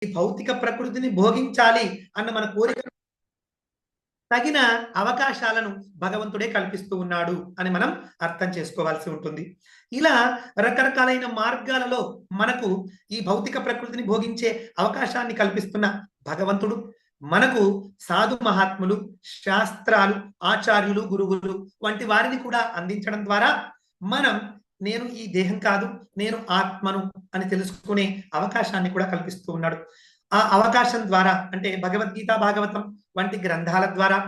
ఈ భౌతిక ప్రకృతిని భోగించాలి అన్న మన కోరిక తగిన అవకాశాలను భగవంతుడే కల్పిస్తూ ఉన్నాడు అని మనం అర్థం చేసుకోవాల్సి ఉంటుంది. ఇలా రకరకాలైన మార్గాలలో మనకు ఈ భౌతిక ప్రకృతిని భోగించే అవకాశాన్ని కల్పిస్తున్న భగవంతుడు మనకు సాధు మహాత్ములు, శాస్త్రాలు, ఆచార్యులు, గురువులు వంటి వారిని కూడా అందించడం ద్వారా మనం నేను ఈ దేహం కాదు, నేను ఆత్మను అని తెలుసుకునే అవకాశాన్ని కూడా కల్పిస్తూ ఉన్నాడు. ఆ అవకాశం ద్వారా అంటే భగవద్గీత, భాగవతం వంటి గ్రంథాల ద్వారా,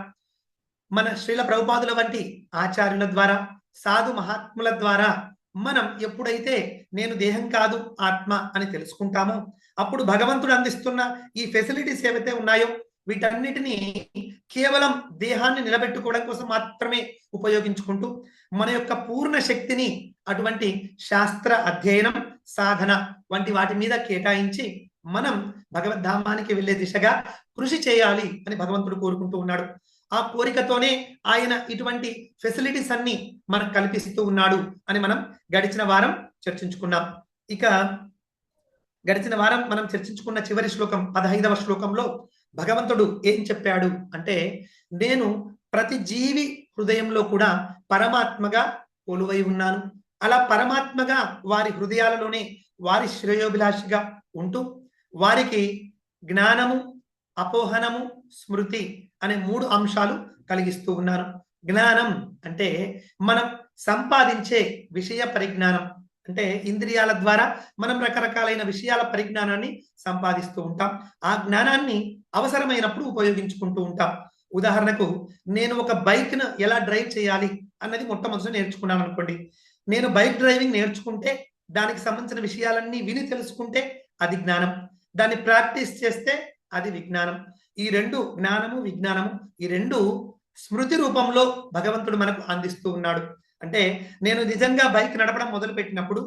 మన శ్రీల ప్రభుపాదుల వంటి ఆచార్యుల ద్వారా, సాధు మహాత్ముల ద్వారా మనం ఎప్పుడైతే నేను దేహం కాదు ఆత్మ అని తెలుసుకుంటామో అప్పుడు భగవంతుడు అందిస్తున్న ఈ ఫెసిలిటీస్ ఏవైతే ఉన్నాయో వీటన్నిటినీ కేవలం దేహాన్ని నిలబెట్టుకోవడం కోసం మాత్రమే ఉపయోగించుకుంటూ మన యొక్క పూర్ణ శక్తిని అటువంటి శాస్త్ర అధ్యయనం, సాధన వంటి వాటి మీద కేటాయించి మనం భగవద్ధామానికి వెళ్ళే దిశగా కృషి చేయాలి అని భగవంతుడు కోరుకుంటూ ఉన్నాడు. ఆ కోరికతోనే ఆయన ఇటువంటి ఫెసిలిటీస్ అన్ని మనకు కల్పిస్తూ ఉన్నాడు అని మనం గడిచిన వారం చర్చించుకున్నాం. ఇక గడిచిన వారం మనం చర్చించుకున్న చివరి శ్లోకం 15వ శ్లోకంలో భగవంతుడు ఏం చెప్పాడు అంటే, నేను ప్రతి జీవి హృదయంలో కూడా పరమాత్మగా కొలువై ఉన్నాను. అలా పరమాత్మగా వారి హృదయాలలోనే వారి శ్రేయోభిలాషిగా ఉంటూ వారికి జ్ఞానము, అపోహనము, స్మృతి అనే 3 అంశాలు కలిగిస్తూ ఉన్నాను. జ్ఞానం అంటే మనం సంపాదించే విషయ పరిజ్ఞానం, అంటే ఇంద్రియాల ద్వారా మనం రకరకాలైన విషయాల పరిజ్ఞానాన్ని సంపాదిస్తూ ఉంటాం. ఆ జ్ఞానాన్ని అవసరమైనప్పుడు ఉపయోగించుకుంటూ ఉంటాం. ఉదాహరణకు నేను ఒక బైక్ను ఎలా డ్రైవ్ చేయాలి అన్నది మొట్టమొదటి నేర్చుకున్నాను అనుకోండి. నేను బైక్ డ్రైవింగ్ నేర్చుకుంటే దానికి సంబంధించిన విషయాలన్నీ విని తెలుసుకుంటే అది జ్ఞానం. దాన్ని ప్రాక్టీస్ చేస్తే అది విజ్ఞానం. ఈ 2 జ్ఞానము, విజ్ఞానము ఈ 2 స్మృతి రూపంలో భగవంతుడు మనకు అందిస్తూ ఉన్నాడు. అంటే నేను నిజంగా బైక్ నడపడం మొదలు పెట్టినప్పుడు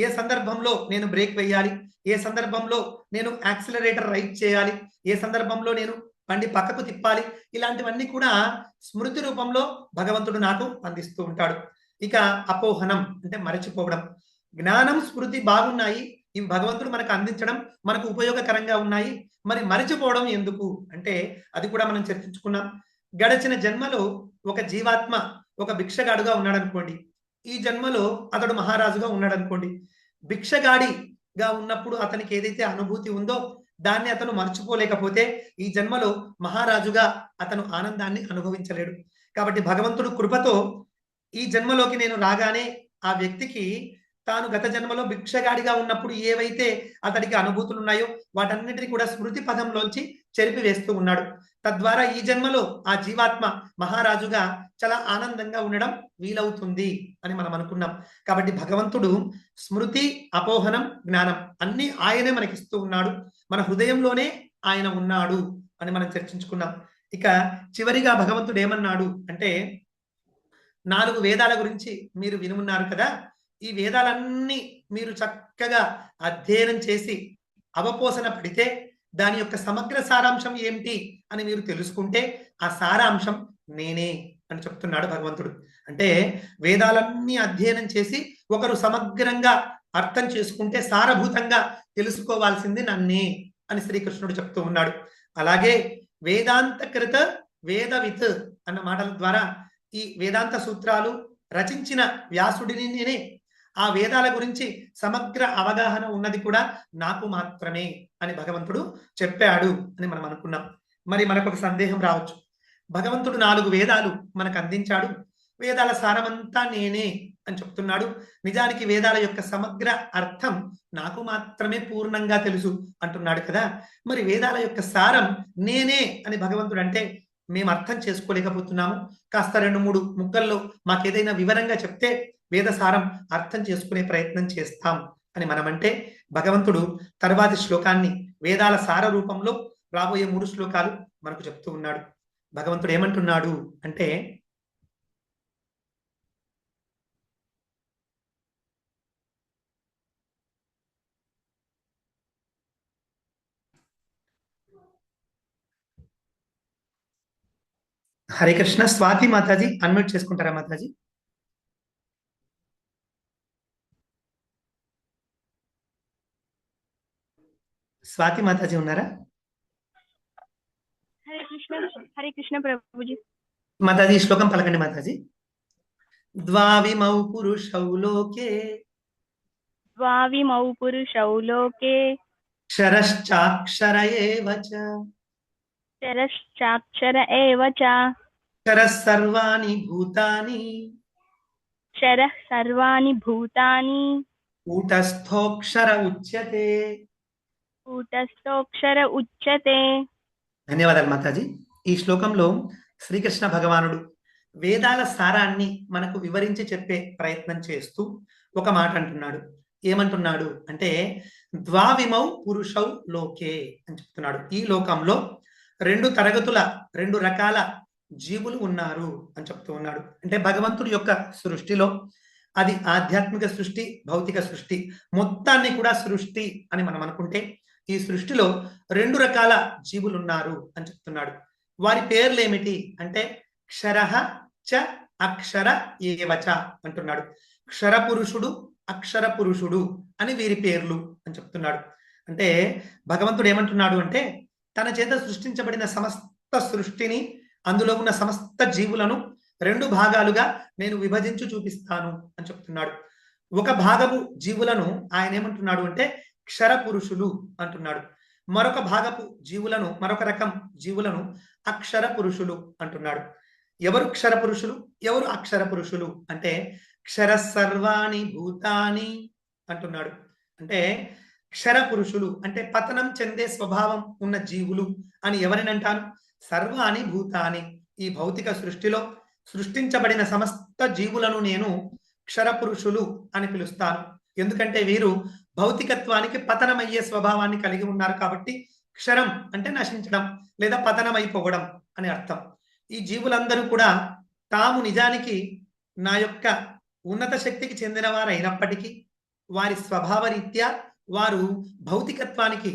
ఏ సందర్భంలో నేను బ్రేక్ వేయాలి, ఏ సందర్భంలో నేను యాక్సిలరేటర్ రైట్ చేయాలి, ఏ సందర్భంలో నేను బండి పక్కకు తిప్పాలి, ఇలాంటివన్నీ కూడా స్మృతి రూపంలో భగవంతుడు నాకు అందిస్తూ ఉంటాడు. ఇక అపోహనం అంటే మరచిపోవడం. జ్ఞానం, స్మృతి బాగున్నాయి, ఇవి భగవంతుడు మనకు అందించడం మనకు ఉపయోగకరంగా ఉన్నాయి, మరి మరచిపోవడం ఎందుకు అంటే అది కూడా మనం చర్చించుకున్నాం. గడిచిన జన్మలో ఒక జీవాత్మ ఒక భిక్షగాడుగా ఉన్నాడు అనుకోండి, ఈ జన్మలో అతడు మహారాజుగా ఉన్నాడు అనుకోండి. భిక్షగాడిగా ఉన్నప్పుడు అతనికి ఏదైతే అనుభూతి ఉందో దాన్ని అతను మర్చిపోలేకపోతే ఈ జన్మలో మహారాజుగా అతను ఆనందాన్ని అనుభవించలేడు. కాబట్టి భగవంతుడు కృపతో ఈ జన్మలోకి నేను రాగానే ఆ వ్యక్తికి తాను గత జన్మలో భిక్షగాడిగా ఉన్నప్పుడు ఏవైతే అతడికి అనుభూతులు ఉన్నాయో వాటన్నిటిని కూడా స్మృతి పదంలోంచి చెరిపివేస్తూ ఉన్నాడు. తద్వారా ఈ జన్మలో ఆ జీవాత్మ మహారాజుగా చాలా ఆనందంగా ఉండడం వీలవుతుంది అని మనం అనుకున్నాం. కాబట్టి భగవంతుడు స్మృతి, అపోహనం, జ్ఞానం అన్ని ఆయనే మనకిస్తూ ఉన్నాడు. మన హృదయంలోనే ఆయన ఉన్నాడు అని మనం చర్చించుకున్నాం. ఇక చివరిగా భగవంతుడు ఏమన్నాడు అంటే, 4 వేదాల గురించి మీరు వినున్నారు కదా, ఈ వేదాలన్నీ మీరు చక్కగా అధ్యయనం చేసి అవపోసన పడితే దాని యొక్క సమగ్ర సారాంశం ఏమిటి అని మీరు తెలుసుకుంటే ఆ సారాంశం నేనే అని చెప్తున్నాడు భగవంతుడు. అంటే వేదాలన్నీ అధ్యయనం చేసి ఒకరు సమగ్రంగా అర్థం చేసుకుంటే సారభూతంగా తెలుసుకోవాల్సింది నన్నే అని శ్రీకృష్ణుడు చెప్తూ ఉన్నాడు. అలాగే వేదాంతకృత వేదవిత్ అన్న మాటల ద్వారా ఈ వేదాంత సూత్రాలు రచించిన వ్యాసుడిని నేనే, ఆ వేదాల గురించి సమగ్ర అవగాహన ఉన్నది కూడా నాకు మాత్రమే అని భగవంతుడు చెప్పాడు అని మనం అనుకున్నాం. మరి మనకు ఒక సందేహం రావచ్చు, భగవంతుడు 4 వేదాలు మనకు అందించాడు, వేదాల సారమంతా నేనే అని చెప్తున్నాడు, నిజానికి వేదాల యొక్క సమగ్ర అర్థం నాకు మాత్రమే పూర్ణంగా తెలుసు అంటున్నాడు కదా, మరి వేదాల యొక్క సారం నేనే అని భగవంతుడు అంటే మేము అర్థం చేసుకోలేకపోతున్నాము, కాస్త 2-3 ముక్కల్లో మాకేదైనా వివరంగా చెప్తే వేద సారం అర్థం చేసుకునే ప్రయత్నం చేస్తాం అని మనమంటే భగవంతుడు తర్వాతి శ్లోకాన్ని వేదాల సార రూపంలో రాబోయే 3 శ్లోకాలు మనకు చెప్తూ ఉన్నాడు. భగవంతుడు ఏమంటున్నాడు అంటే, హరే కృష్ణ. స్వాతి మాతాజీ అన్మ్యూట్ చేసుకుంటారా మాతాజీ? స్వాతి మాతాజీ ఉన్నారా? హరే కృష్ణ ప్రభుజీ. మాతాజీ శ్లోకం పలకండి మాతాజీ. ద్వావిమౌ పురుషౌ లోకే ద్వావిమౌ పురుషౌ లోకే క్షరశ్చాక్షర ఏవ చ క్షరశ్చాక్షర ఏవ చ క్షరః సర్వాణి భూతాని క్షరః సర్వాణి భూతాని కూటస్థోక్షర ఉచ్యతే. కూటస్థోక్షర ఉచ్యతే. ధన్యవాదాలు మాతాజీ. ఈ శ్లోకంలో శ్రీకృష్ణ భగవానుడు వేదాల సారాన్ని మనకు వివరించి చెప్పే ప్రయత్నం చేస్తూ ఒక మాట అంటున్నాడు. ఏమంటున్నాడు అంటే ద్వావిమౌ పురుషౌ లోకే అని చెప్తున్నాడు. ఈ లోకంలో రెండు రకాల జీవులు ఉన్నారు అని చెప్తూ ఉన్నాడు. అంటే భగవంతుడి యొక్క సృష్టిలో అది ఆధ్యాత్మిక సృష్టి, భౌతిక సృష్టి, మొత్తాన్ని కూడా సృష్టి అని మనం అనుకుంటే ఈ సృష్టిలో 2 రకాల జీవులు ఉన్నారు అని చెప్తున్నాడు. వారి పేర్లు ఏమిటి అంటే క్షరః చ అక్షర ఏవచ అంటున్నాడు. క్షర పురుషుడు, అక్షర పురుషుడు అని వీరి పేర్లు అని చెప్తున్నాడు. అంటే భగవంతుడు ఏమంటున్నాడు అంటే తన చేత సృష్టించబడిన సమస్త సృష్టిని, అందులో ఉన్న సమస్త జీవులను 2 భాగాలుగా నేను విభజించి చూపిస్తాను అని చెప్తున్నాడు. ఒక భాగపు జీవులను ఆయన ఏమంటున్నాడు అంటే క్షర పురుషులు అంటున్నాడు. మరొక భాగపు జీవులను, మరొక రకం జీవులను అక్షర పురుషులు అంటున్నాడు. ఎవరు క్షర పురుషులు, ఎవరు అక్షర పురుషులు అంటే క్షర సర్వాణి భూతాని అంటున్నాడు. అంటే క్షర పురుషులు అంటే పతనం చెందే స్వభావం ఉన్న జీవులు అని ఎవరినంటాను? సర్వాణి భూతాని, ఈ భౌతిక సృష్టిలో సృష్టించబడిన సమస్త జీవులను నేను క్షర పురుషులు అని పిలుస్తాను. ఎందుకంటే వీరు భౌతికత్వానికి పతనమయ్యే స్వభావాన్ని కలిగి ఉన్నారు కాబట్టి క్షరం అంటే నశించడం లేదా పతనమైపోవడం అని అర్థం. ఈ జీవులందరూ కూడా తాము నిజానికి నా యొక్క ఉన్నత శక్తికి చెందిన వారు అయినప్పటికీ వారి స్వభావ రీత్యా వారు భౌతికత్వానికి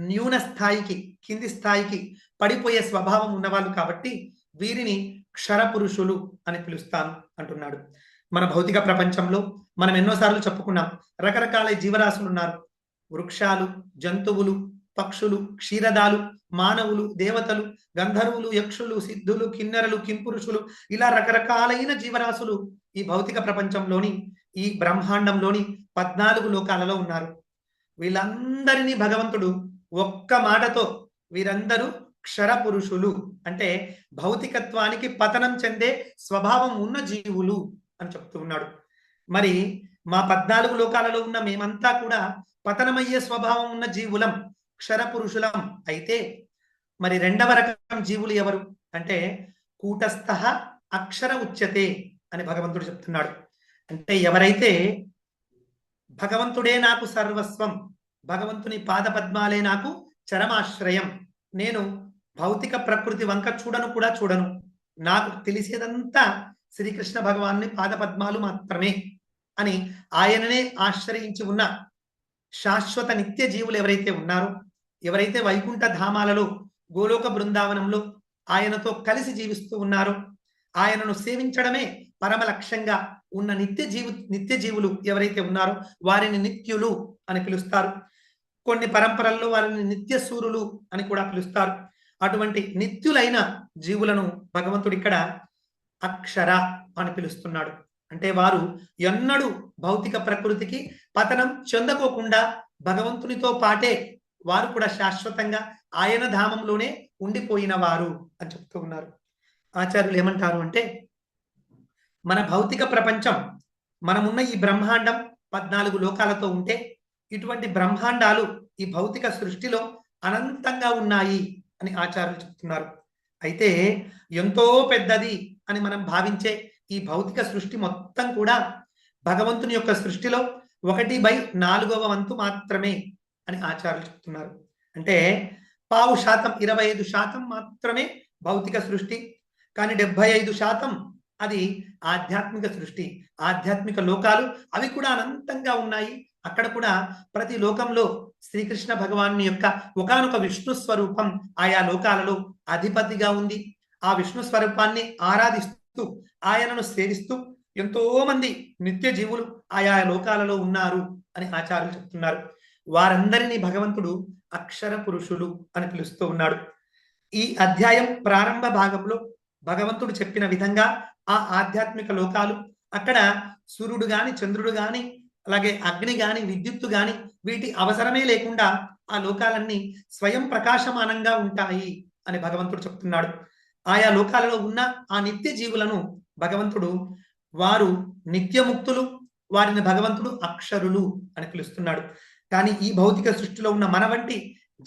న్యూన స్థాయికి, కింది స్థాయికి పడిపోయే స్వభావం ఉన్నవాళ్ళు కాబట్టి వీరిని క్షర పురుషులు అని పిలుస్తాను అంటున్నాడు. మన భౌతిక ప్రపంచంలో మనం ఎన్నోసార్లు చెప్పుకున్నాం, రకరకాల జీవరాశులు ఉన్నారు. వృక్షాలు, జంతువులు, పక్షులు, క్షీరదాలు, మానవులు, దేవతలు, గంధర్వులు, యక్షులు, సిద్ధులు, కిన్నెరలు, కింపురుషులు, ఇలా రకరకాలైన జీవరాశులు ఈ భౌతిక ప్రపంచంలోని, ఈ బ్రహ్మాండంలోని 14 లోకాలలో ఉన్నారు. వీళ్ళందరినీ భగవంతుడు ఒక్క మాటతో వీరందరూ క్షర పురుషులు అంటే భౌతికత్వానికి పతనం చెందే స్వభావం ఉన్న జీవులు అని చెప్తూ ఉన్నాడు. మరి మా 14 లోకాలలో ఉన్న మేమంతా కూడా పతనమయ్యే స్వభావం ఉన్న జీవులం, క్షర పురుషులం. అయితే మరి 2వ రకం జీవులు ఎవరు అంటే కూటస్థ అక్షర ఉచ్యతే అని భగవంతుడు చెప్తున్నాడు. అంటే ఎవరైతే భగవంతుడే నాకు సర్వస్వం, భగవంతుని పాదపద్మాలే నాకు చరమాశ్రయం, నేను భౌతిక ప్రకృతి వంక చూడను, నాకు తెలిసేదంతా శ్రీకృష్ణ భగవాన్ని పాదపద్మాలు మాత్రమే అని ఆయననే ఆశ్రయించి ఉన్న శాశ్వత నిత్య జీవులు ఎవరైతే ఉన్నారో, ఎవరైతే వైకుంఠ ధామాలలో, గోలోక బృందావనంలో ఆయనతో కలిసి జీవిస్తూ ఉన్నారో, ఆయనను సేవించడమే పరమ లక్ష్యంగా ఉన్న నిత్య జీవులు ఎవరైతే ఉన్నారో వారిని నిత్యులు అని పిలుస్తారు. కొన్ని పరంపరల్లో వారిని నిత్య సూరులు అని కూడా పిలుస్తారు. అటువంటి నిత్యులైన జీవులను భగవంతుడు ఇక్కడ అక్షర అని పిలుస్తున్నాడు. అంటే వారు ఎన్నడూ భౌతిక ప్రకృతికి పతనం చెందకోకుండా భగవంతునితో పాటే వారు కూడా శాశ్వతంగా ఆయన ధామంలోనే ఉండిపోయిన వారు అని చెప్తూ ఉన్నారు. ఆచార్యులు ఏమంటారు అంటే మన భౌతిక ప్రపంచం, మనమున్న ఈ బ్రహ్మాండం 14 లోకాలతో ఉంటే ఇటువంటి బ్రహ్మాండాలు ఈ భౌతిక సృష్టిలో అనంతంగా ఉన్నాయి అని ఆచార్యులు చెప్తున్నారు. అయితే ఎంతో పెద్దది అని మనం భావించే ఈ భౌతిక సృష్టి మొత్తం కూడా భగవంతుని యొక్క సృష్టిలో 1/4వ వంతు మాత్రమే అని ఆచార్యులు చెప్తున్నారు. అంటే 0.5%, 25% మాత్రమే భౌతిక సృష్టి, కానీ 75% అది ఆధ్యాత్మిక సృష్టి, ఆధ్యాత్మిక లోకాలు. అవి కూడా అనంతంగా ఉన్నాయి. అక్కడ కూడా ప్రతి లోకంలో శ్రీకృష్ణ భగవాను యొక్క ఒకానొక విష్ణు స్వరూపం ఆయా లోకాలలో అధిపతిగా ఉంది. ఆ విష్ణు స్వరూపాన్ని ఆరాధిస్తూ ఆయనను సేవిస్తూ ఎంతో మంది నిత్య జీవులు ఆయా లోకాలలో ఉన్నారు అని ఆచార్యులు చెప్తున్నారు. వారందరినీ భగవంతుడు అక్షర పురుషులు అని పిలుస్తూ ఉన్నాడు. ఈ అధ్యాయం ప్రారంభ భాగంలో భగవంతుడు చెప్పిన విధంగా ఆ ఆధ్యాత్మిక లోకాలు, అక్కడ సూర్యుడు గాని చంద్రుడు గాని అలాగే అగ్ని గాని విద్యుత్తు గాని వీటి అవసరమే లేకుండా ఆ లోకాలన్నీ స్వయం ప్రకాశమానంగా ఉంటాయి అని భగవంతుడు చెప్తున్నాడు. ఆయా లోకాలలో ఉన్న ఆ నిత్య జీవులను భగవంతుడు వారు నిత్యముక్తులు, వారిని భగవంతుడు అక్షరులు అని పిలుస్తున్నాడు. కానీ ఈ భౌతిక సృష్టిలో ఉన్న మన వంటి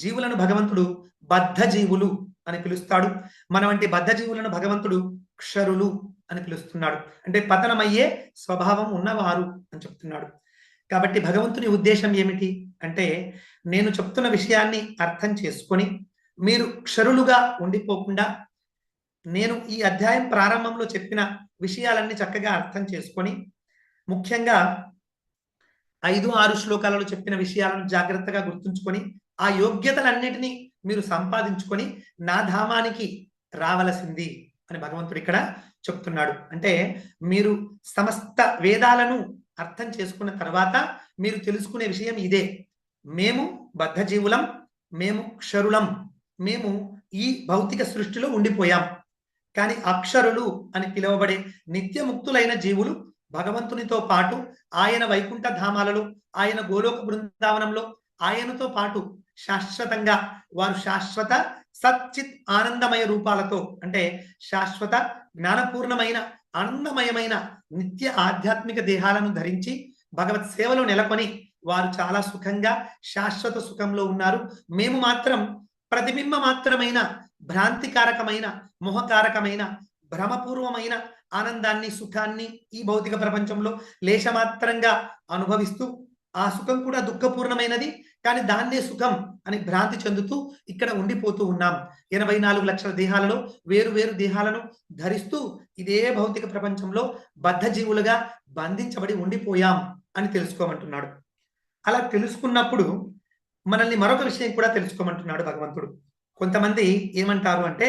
జీవులను భగవంతుడు బద్ధ జీవులు అని పిలుస్తాడు. మన వంటి బద్ధ జీవులను భగవంతుడు క్షరులు అని పిలుస్తున్నాడు. అంటే పతనమయ్యే స్వభావం ఉన్నవారు అని చెప్తున్నాడు. కాబట్టి భగవంతుని ఉద్దేశం ఏమిటి అంటే, నేను చెప్తున్న విషయాన్ని అర్థం చేసుకొని మీరు క్షరులుగా ఉండిపోకుండా, నేను ఈ అధ్యాయం ప్రారంభంలో చెప్పిన విషయాలన్నీ చక్కగా అర్థం చేసుకొని, ముఖ్యంగా 5-6 శ్లోకాలలో చెప్పిన విషయాలను జాగ్రత్తగా గుర్తుంచుకొని ఆ యోగ్యతలన్నిటినీ మీరు సంపాదించుకొని నా ధామానికి రావలసింది అని భగవంతుడు ఇక్కడ చెప్తున్నాడు. అంటే మీరు సమస్త వేదాలను అర్థం చేసుకున్న తర్వాత మీరు తెలుసుకునే విషయం ఇదే: మేము బద్ధజీవులం, మేము క్షరులం, మేము ఈ భౌతిక సృష్టిలో ఉండిపోయాం. కానీ అక్షరులు అని పిలువబడే నిత్యముక్తులైన జీవులు భగవంతునితో పాటు ఆయన వైకుంఠ ధామాలలో, ఆయన గోలోక బృందావనంలో ఆయనతో పాటు శాశ్వతంగా వారు శాశ్వత సచ్చిత్ ఆనందమయ రూపాలతో, అంటే శాశ్వత జ్ఞానపూర్ణమైన ఆనందమయమైన నిత్య ఆధ్యాత్మిక దేహాలను ధరించి భగవత్ సేవలో నెలకొని వారు చాలా సుఖంగా శాశ్వత సుఖంలో ఉన్నారు. మేము మాత్రం ప్రతిబింబ మాత్రమైన భ్రాంతికారకమైన మోహకారకమైన భ్రమపూర్వమైన ఆనందాన్ని సుఖాన్ని ఈ భౌతిక ప్రపంచంలో లేశమాత్రంగా అనుభవిస్తూ, ఆ సుఖం కూడా దుఃఖపూర్ణమైనది కానీ దాన్నే సుఖం అని భ్రాంతి చెందుతూ ఇక్కడ ఉండిపోతూ ఉన్నాం. 84 లక్షల దేహాలలో వేరు వేరు దేహాలను ధరిస్తూ ఇదే భౌతిక ప్రపంచంలో బద్ధ జీవులుగా బంధించబడి ఉండిపోయాం అని తెలుసుకోమంటున్నాడు. అలా తెలుసుకున్నప్పుడు మనల్ని మరొక విషయం కూడా తెలుసుకోమంటున్నాడు భగవంతుడు. కొంతమంది ఏమంటారు అంటే,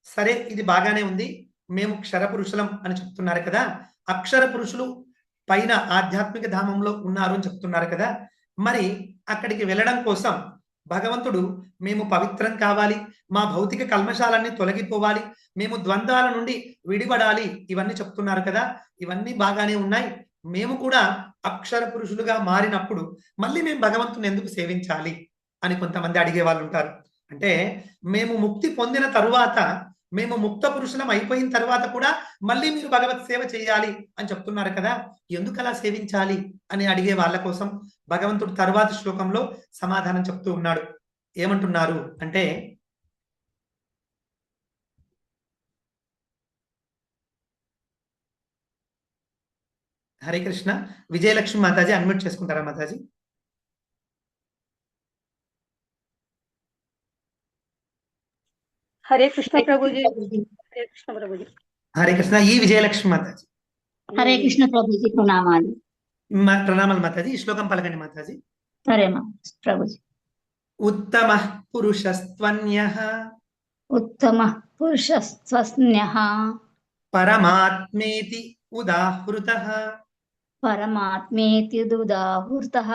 సరే ఇది బాగానే ఉంది, మేము క్షర పురుషులం అని చెప్తున్నారు కదా, అక్షర పురుషులు పైన ఆధ్యాత్మిక ధామంలో ఉన్నారు అని చెప్తున్నారు కదా, మరి అక్కడికి వెళ్ళడం కోసం భగవంతుడు మేము పవిత్రం కావాలి, మా భౌతిక కల్మషాలన్నీ తొలగిపోవాలి, మేము ద్వంద్వాల నుండి విడిపడాలి, ఇవన్నీ చెప్తున్నారు కదా, ఇవన్నీ బాగానే ఉన్నాయి. మేము కూడా అక్షర పురుషులుగా మారినప్పుడు మళ్ళీ మేము భగవంతుని ఎందుకు సేవించాలి అని కొంతమంది అడిగే వాళ్ళు ఉంటారు. అంటే మేము ముక్తి పొందిన తరువాత, మేము ముక్త పురుషులం అయిపోయిన తర్వాత కూడా మళ్ళీ మీరు భగవత్ సేవ చేయాలి అని చెప్తున్నారు కదా, ఎందుకు అలా సేవించాలి అని అడిగే వాళ్ళ కోసం భగవంతుడు తరువాత శ్లోకంలో సమాధానం చెప్తూ ఉన్నాడు. ఏమంటున్నారు అంటే, హరే కృష్ణ, విజయలక్ష్మి మాతాజీ అన్మ్యూట్ చేసుకుంటారా మాతాజీ? हरे कृष्ण प्रभु जी, हरे कृष्ण प्रभु जी। హరే కృష్ణ. ఈ విజయలక్ష్మి మాతాజీ. హరే కృష్ణ ప్రభుజీ, ప్రణామాలు. ప్రణామాలు మాతాజీ. ఈ శ్లోకం పలకండి మాతాజీ. సరే ప్రభుజీ. ఉత్తమ పురుషస్త్వన్యః ఉత్తమ పురుషస్త్వన్యః పరమాత్మేతి ఉదాహృతః పరమాత్మేతి ఉదాహృతః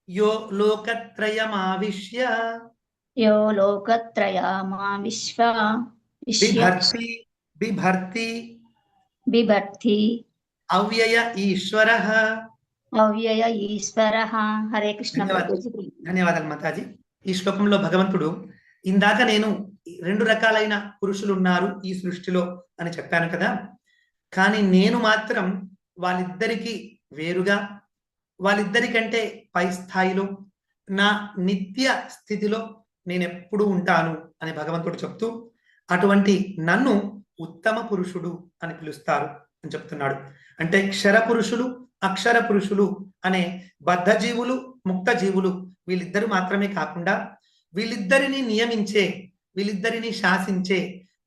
యో లోకత్రయమావిశ్య యో లోకత్రయమావిశ్య బిభర్తి బిభర్తి అవ్యయ ఈశ్వరః అవ్యయ ఈశ్వరః. హరే కృష్ణ ప్రభుజీ. ధన్యవాదాలు మాతాజీ. ఈ శ్లోకంలో భగవంతుడు, ఇందాక నేను 2 రకాలైన పురుషులు ఉన్నారు ఈ సృష్టిలో అని చెప్పాను కదా, కానీ నేను మాత్రం వాళ్ళిద్దరికీ వేరుగా, వాళ్ళిద్దరికంటే పై స్థాయిలో నా నిత్య స్థితిలో నేను ఎప్పుడూ ఉంటాను అని భగవంతుడు చెప్తూ, అటువంటి నన్ను ఉత్తమ పురుషుడు అని పిలుస్తారు అని చెప్తున్నాడు. అంటే క్షర పురుషులు అక్షర పురుషులు అనే బద్ధ జీవులు ముక్త జీవులు వీళ్ళిద్దరు మాత్రమే కాకుండా, వీళ్ళిద్దరిని నియమించే, వీళ్ళిద్దరిని శాసించే,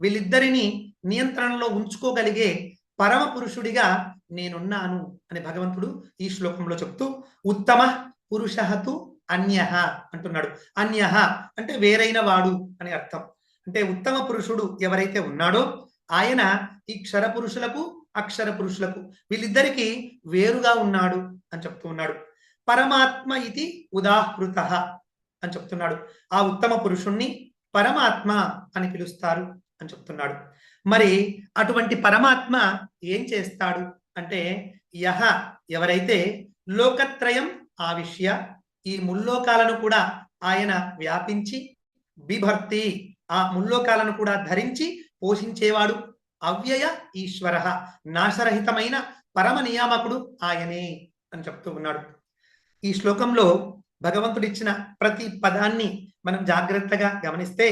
వీళ్ళిద్దరిని నియంత్రణలో ఉంచుకోగలిగే పరమ పురుషుడిగా నేనున్నాను అని భగవంతుడు ఈ శ్లోకంలో చెప్తూ, ఉత్తమ పురుషహతు అన్యః అంటున్నాడు. అన్యః అంటే వేరైన వాడు అని అర్థం. అంటే ఉత్తమ పురుషుడు ఎవరైతే ఉన్నాడో ఆయన ఈ క్షర పురుషులకు అక్షర పురుషులకు వీళ్ళిద్దరికీ వేరుగా ఉన్నాడు అని చెప్తూ ఉన్నాడు. పరమాత్మ ఇది ఉదాహృతః అని చెప్తున్నాడు. ఆ ఉత్తమ పురుషుణ్ణి పరమాత్మ అని పిలుస్తారు అని చెప్తున్నాడు. మరి అటువంటి పరమాత్మ ఏం చేస్తాడు అంటే, యహ ఎవరైతే లోకత్రయం ఆవిష్య ఈ ముల్లోకాలను కూడా ఆయన వ్యాపించి, బిభర్తి ఆ ముల్లోకాలను కూడా ధరించి పోషించేవాడు, అవ్యయ ఈశ్వర నాశరహితమైన పరమ నియామకుడు ఆయనే అని చెప్తూ ఉన్నాడు. ఈ శ్లోకంలో భగవంతుడు ఇచ్చిన ప్రతి పదాన్ని మనం జాగ్రత్తగా గమనిస్తే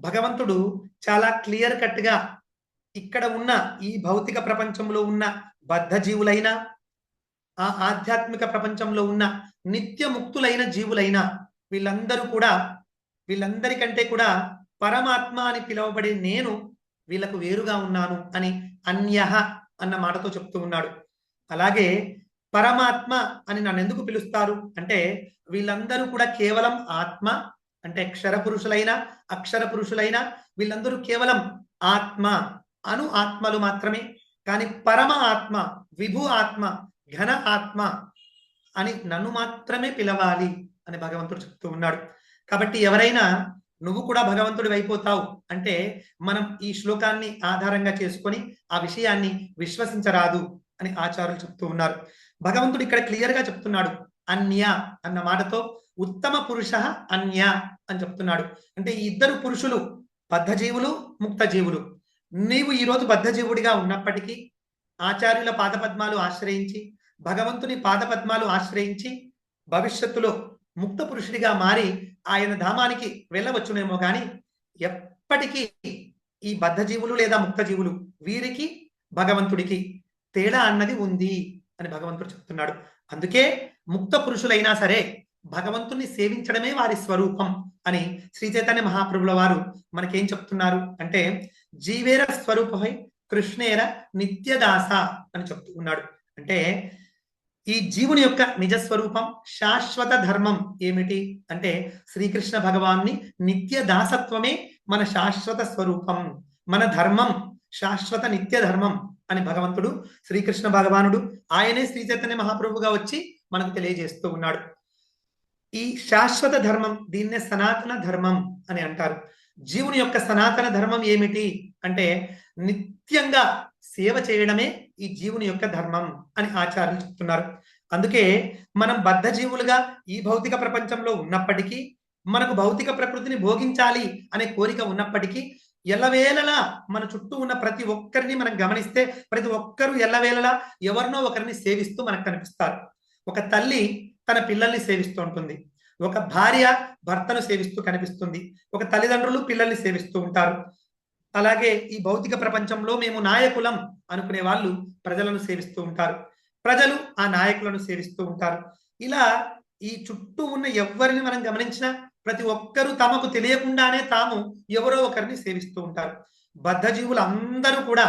భగవంతుడు చాలా క్లియర్ కట్ గా ఇక్కడ ఉన్న ఈ భౌతిక ప్రపంచంలో ఉన్న బద్ధ జీవులైన, ఆ ఆధ్యాత్మిక ప్రపంచంలో ఉన్న నిత్య ముక్తులైన జీవులైన వీళ్ళందరికంటే కూడా పరమాత్మ అని పిలువబడే నేను వీళ్ళకు వేరుగా ఉన్నాను అని అన్యః అన్న మాటతో చెప్తూ ఉన్నాడు. అలాగే పరమాత్మ అని నన్ను ఎందుకు పిలుస్తారు అంటే, వీళ్ళందరూ కూడా కేవలం ఆత్మ అంటే క్షర పురుషులైన అక్షర పురుషులైన వీళ్ళందరూ కేవలం ఆత్మ అను ఆత్మలు మాత్రమే. కానీ పరమ ఆత్మ, విభు ఆత్మ, ఘన ఆత్మ అని నన్ను మాత్రమే పిలవాలి అని భగవంతుడు చెప్తూ ఉన్నాడు. కాబట్టి ఎవరైనా నువ్వు కూడా భగవంతుడి అయిపోతావు అంటే మనం ఈ శ్లోకాన్ని ఆధారంగా చేసుకొని ఆ విషయాన్ని విశ్వసించరాదు అని ఆచార్యులు చెప్తూ ఉన్నారు. భగవంతుడు ఇక్కడ క్లియర్ గా చెప్తున్నాడు. అన్య అన్న మాటతో ఉత్తమ పురుష అన్య అని చెప్తున్నాడు. అంటే ఈ ఇద్దరు పురుషులు బద్ధజీవులు, ముక్త జీవులు. నీవు ఈరోజు బద్ధజీవుడిగా ఉన్నప్పటికీ ఆచార్యుల పాదపద్మాలు ఆశ్రయించి, భగవంతుని పాదపద్మాలు ఆశ్రయించి భవిష్యత్తులో ముక్త పురుషుడిగా మారి ఆయన ధామానికి వెళ్ళవచ్చునేమో కానీ ఎప్పటికీ ఈ బద్ధజీవులు లేదా ముక్త జీవులు వీరికి భగవంతుడికి తేడా అన్నది ఉంది అని భగవంతుడు చెప్తున్నాడు. అందుకే ముక్త పురుషులైనా సరే భగవంతుణ్ణి సేవించడమే వారి స్వరూపం అని శ్రీ చైతన్య మహాప్రభుల వారు మనకేం చెప్తున్నారు అంటే, జీవేర స్వరూపమై కృష్ణేర నిత్యదాస అని చెప్తూ ఉన్నాడు. అంటే ఈ జీవుని యొక్క నిజస్వరూపం శాశ్వత ధర్మం ఏమిటి అంటే, శ్రీకృష్ణ భగవాన్ని నిత్య దాసత్వమే మన శాశ్వత స్వరూపం, మన ధర్మం, శాశ్వత నిత్య ధర్మం అని భగవంతుడు శ్రీకృష్ణ భగవానుడు ఆయనే శ్రీ చైతన్య మహాప్రభుగా వచ్చి మనకు తెలియజేస్తూ ఉన్నాడు. ఈ శాశ్వత ధర్మం దీన్నే సనాతన ధర్మం అని అంటారు. జీవుని యొక్క సనాతన ధర్మం ఏమిటి అంటే, నిత్యంగా సేవ చేయడమే ఈ జీవుని యొక్క ధర్మం అని ఆచార్యులు చెప్తున్నారు. అందుకే మనం బద్ధ జీవులుగా ఈ భౌతిక ప్రపంచంలో ఉన్నప్పటికీ, మనకు భౌతిక ప్రకృతిని భోగించాలి అనే కోరిక ఉన్నప్పటికీ, ఎల్లవేళలా మన చుట్టూ ఉన్న ప్రతి ఒక్కరిని మనం గమనిస్తే ప్రతి ఒక్కరూ ఎల్లవేళలా ఎవరినో ఒకరిని సేవిస్తూ మనకు కనిపిస్తారు. ఒక తల్లి తన పిల్లల్ని సేవిస్తూ ఉంటుంది, ఒక భార్య భర్తను సేవిస్తూ కనిపిస్తుంది, ఒక తల్లిదండ్రులు పిల్లల్ని సేవిస్తూ ఉంటారు. అలాగే ఈ భౌతిక ప్రపంచంలో మేము నాయకులం అనుకునే వాళ్ళు ప్రజలను సేవిస్తూ ఉంటారు, ప్రజలు ఆ నాయకులను సేవిస్తూ ఉంటారు. ఇలా ఈ చుట్టూ ఉన్న ఎవరిని మనం గమనించినా ప్రతి ఒక్కరూ తమకు తెలియకుండానే తాము ఎవరో ఒకరిని సేవిస్తూ ఉంటారు. బద్ధజీవులు అందరూ కూడా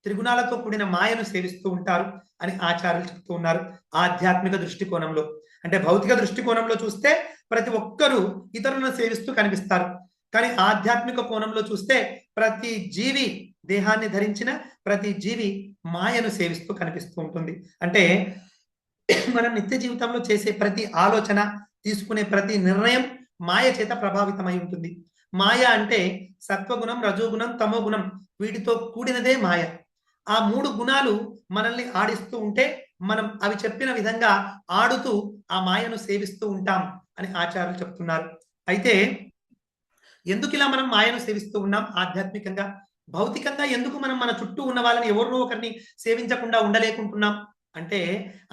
త్రిగుణాలతో కూడిన మాయను సేవిస్తూ ఉంటారు అని ఆచార్యులు చెప్తూ ఉన్నారు. ఆధ్యాత్మిక దృష్టికోణంలో అంటే భౌతిక దృష్టికోణంలో చూస్తే ప్రతి ఒక్కరూ ఇతరులను సేవిస్తూ కనిపిస్తారు. కానీ ఆధ్యాత్మిక కోణంలో చూస్తే ప్రతి జీవి, దేహాన్ని ధరించిన ప్రతి జీవి మాయను సేవిస్తూ కనిపిస్తూ ఉంటుంది. అంటే మనం నిత్య జీవితంలో చేసే ప్రతి ఆలోచన, తీసుకునే ప్రతి నిర్ణయం మాయ చేత ప్రభావితమై ఉంటుంది. మాయ అంటే సత్వగుణం, రజోగుణం, తమోగుణం వీటితో కూడినదే మాయ. ఆ మూడు గుణాలు మనల్ని ఆడిస్తూ ఉంటే మనం అవి చెప్పిన విధంగా ఆడుతూ ఆ మాయను సేవిస్తూ ఉంటాం అని ఆచార్యులు చెప్తున్నారు. అయితే ఎందుకు ఇలా మనం మాయను సేవిస్తూ ఉన్నాం? ఆధ్యాత్మికంగా, భౌతికంగా ఎందుకు మనం మన చుట్టూ ఉన్న వాళ్ళని ఎవరినో ఒకరిని సేవించకుండా ఉండలేకుంటున్నాం అంటే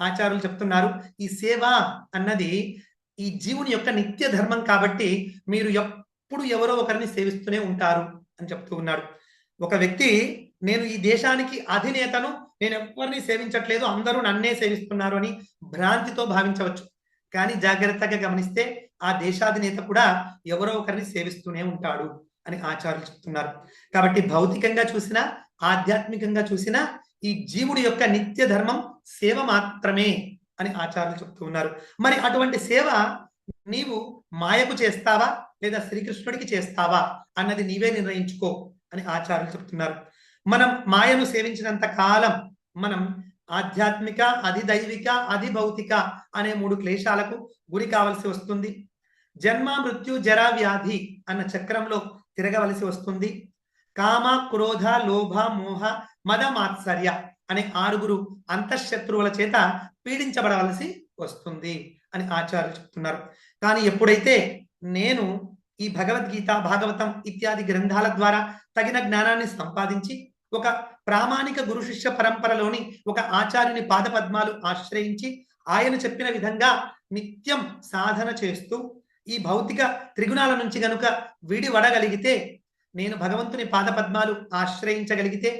ఆచార్యులు చెప్తున్నారు, ఈ సేవ అన్నది ఈ జీవుని యొక్క నిత్య ధర్మం కాబట్టి మీరు ఎప్పుడు ఎవరో ఒకరిని సేవిస్తూనే ఉంటారు అని చెప్తూ ఉన్నాడు. ఒక వ్యక్తి నేను ఈ దేశానికి అధినేతను, నేను ఎవరిని సేవించట్లేదు, అందరూ నన్నే సేవిస్తున్నారు అని భ్రాంతితో భావించవచ్చు. కానీ జాగ్రత్తగా గమనిస్తే ఆ దేశాధినేత కూడా ఎవరో ఒకరిని సేవిస్తూనే ఉంటాడు అని ఆచార్యులు చెప్తున్నారు. కాబట్టి భౌతికంగా చూసినా ఆధ్యాత్మికంగా చూసినా ఈ జీవుడి యొక్క నిత్య ధర్మం సేవ మాత్రమే అని ఆచార్యులు చెప్తూ ఉన్నారు. మరి అటువంటి సేవ నీవు మాయకు చేస్తావా లేదా శ్రీకృష్ణుడికి చేస్తావా అన్నది నీవే నిర్ణయించుకో అని ఆచార్యులు చెప్తున్నారు. మనం మాయను సేవించినంత కాలం మనం ఆధ్యాత్మిక, అధిదైవిక, అధిభౌతిక అనే మూడు క్లేశాలకు గురి కావాల్సి వస్తుంది. జన్మ మృత్యు జరా వ్యాధి అన్న చక్రంలో తిరగవలసి వస్తుంది. కామ క్రోధ లోభ మోహ మద మాత్సర్య అనే 6 అంతఃశత్రువుల చేత పీడించబడవలసి వస్తుంది అని ఆచార్యులు చెప్తున్నారు. కానీ ఎప్పుడైతే నేను ఈ భగవద్గీత భాగవతం ఇత్యాది గ్రంథాల ద్వారా తగిన జ్ఞానాన్ని సంపాదించి ఒక ప్రామాణిక గురు శిష్య పరంపరలోని ఒక ఆచార్యుని పాదపద్మాలు ఆశ్రయించి ఆయన చెప్పిన విధంగా నిత్యం సాధన చేస్తూ ఈ భౌతిక త్రిగుణాల నుంచి గనుక విడివడగలిగితే, నేను భగవంతుని పాదపద్మాలు ఆశ్రయించగలిగితే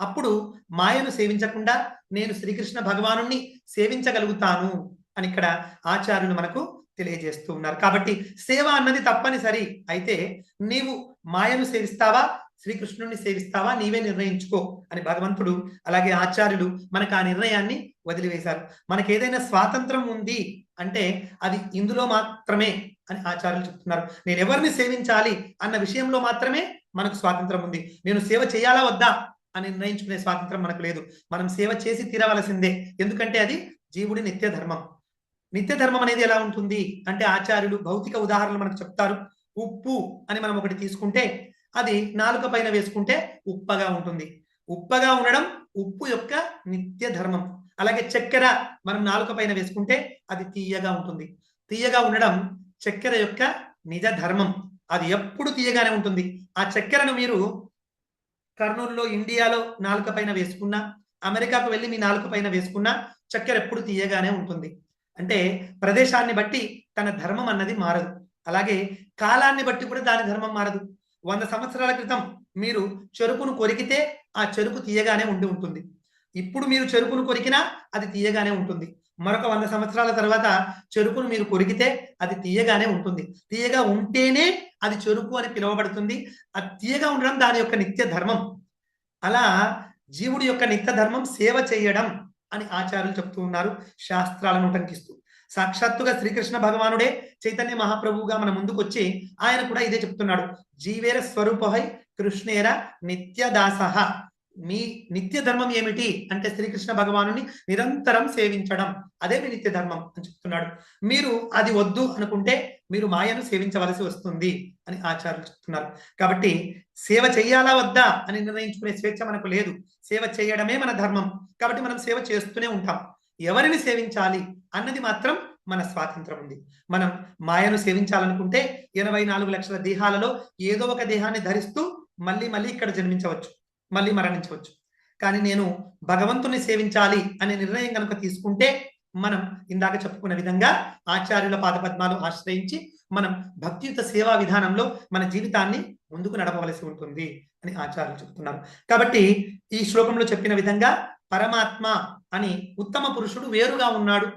అప్పుడు మాయను సేవించకుండా నేను శ్రీకృష్ణ భగవానుణ్ణి సేవించగలుగుతాను అని ఇక్కడ ఆచార్యులు మనకు తెలియజేస్తూ ఉన్నారు. కాబట్టి సేవ అన్నది తప్పనిసరి. అయితే నీవు మాయను సేవిస్తావా శ్రీకృష్ణుని సేవిస్తావా నీవే నిర్ణయించుకో అని భగవంతుడు అలాగే ఆచార్యులు మనకు ఆ నిర్ణయాన్ని వదిలివేశారు. మనకి ఏదైనా స్వాతంత్రం ఉంది అంటే అది ఇందులో మాత్రమే అని ఆచార్యులు చెప్తున్నారు. నేను ఎవరిని సేవించాలి అన్న విషయంలో మాత్రమే మనకు స్వాతంత్రం ఉంది. నేను సేవ చేయాలా వద్దా అని నిర్ణయించుకునే స్వాతంత్రం మనకు లేదు. మనం సేవ చేసి తీరవలసిందే. ఎందుకంటే అది జీవుడి నిత్య ధర్మం. నిత్య ధర్మం అనేది ఎలా ఉంటుంది అంటే ఆచార్యులు భౌతిక ఉదాహరణలు మనకు చెప్తారు. ఉప్పు అని మనం ఒకటి తీసుకుంటే అది నాలుక పైన వేసుకుంటే ఉప్పగా ఉంటుంది. ఉప్పగా ఉండడం ఉప్పు యొక్క నిత్య ధర్మం. అలాగే చక్కెర మనం నాలుక పైన వేసుకుంటే అది తీయగా ఉంటుంది. తీయగా ఉండడం చక్కెర యొక్క నిజ ధర్మం. అది ఎప్పుడు తీయగానే ఉంటుంది. ఆ చక్కెరను మీరు కర్నూలులో ఇండియాలో నాలుక పైన వేసుకున్నా, అమెరికాకు వెళ్ళి మీ నాలుక పైన వేసుకున్నా చక్కెర ఎప్పుడు తీయగానే ఉంటుంది. అంటే ప్రదేశాన్ని బట్టి తన ధర్మం అన్నది మారదు. అలాగే కాలాన్ని బట్టి కూడా దాని ధర్మం మారదు. 100 సంవత్సరాల క్రితం మీరు చెరుకును కొరికితే ఆ చెరుకు తీయగానే ఉండి ఉంటుంది. ఇప్పుడు మీరు చెరుకును కొరికినా అది తీయగానే ఉంటుంది. మరొక 100 సంవత్సరాల తర్వాత చెరుకును మీరు కొరికితే అది తీయగానే ఉంటుంది. తీయగా ఉంటేనే అది చెరుకు అని పిలువబడుతుంది. అది తీయగా ఉండడం దాని యొక్క నిత్య ధర్మం. అలా జీవుడి యొక్క నిత్య ధర్మం సేవ చేయడం అని ఆచార్యులు చెప్తూ ఉన్నారు, శాస్త్రాలను ఉటంకిస్తూ. సాక్షాత్తుగా శ్రీకృష్ణ భగవానుడే చైతన్య మహాప్రభువుగా మన ముందుకు వచ్చి ఆయన కూడా ఇదే చెప్తున్నాడు. జీవేర స్వరూపహై కృష్ణేర నిత్యదాసః. మీ నిత్య ధర్మం ఏమిటి అంటే శ్రీకృష్ణ భగవానుని నిరంతరం సేవించడం, అదే మీ నిత్య ధర్మం అని చెప్తున్నాడు. మీరు అది వద్దు అనుకుంటే మీరు మాయను సేవించవలసి వస్తుంది అని ఆచార్యులు చెప్తున్నారు. కాబట్టి సేవ చెయ్యాలా వద్దా అని నిర్ణయించుకునే స్వేచ్ఛ మనకు లేదు. సేవ చేయడమే మన ధర్మం. కాబట్టి మనం సేవ చేస్తూనే ఉంటాం. ఎవరిని సేవించాలి అన్నది మాత్రం మన స్వాతంత్రం ఉంది. మనం మాయను సేవించాలనుకుంటే 84 లక్షల దేహాలలో ఏదో ఒక దేహాన్ని ధరిస్తూ మళ్ళీ మళ్ళీ ఇక్కడ జన్మించవచ్చు, మళ్ళీ మరణించవచ్చు. కానీ నేను భగవంతుని సేవించాలి అనే నిర్ణయం కనుక తీసుకుంటే మనం ఇందాక చెప్పుకున్న విధంగా ఆచార్యుల పాదపద్మాలు ఆశ్రయించి మనం భక్తియుత సేవా విధానంలో మన జీవితాన్ని ముందుకు నడపవలసి ఉంటుంది అని ఆచార్యులు చెప్తున్నారు. కాబట్టి ఈ శ్లోకంలో చెప్పిన విధంగా పరమాత్మ అని ఉత్తమ పురుషుడు వేరుగా ఉన్నాడు.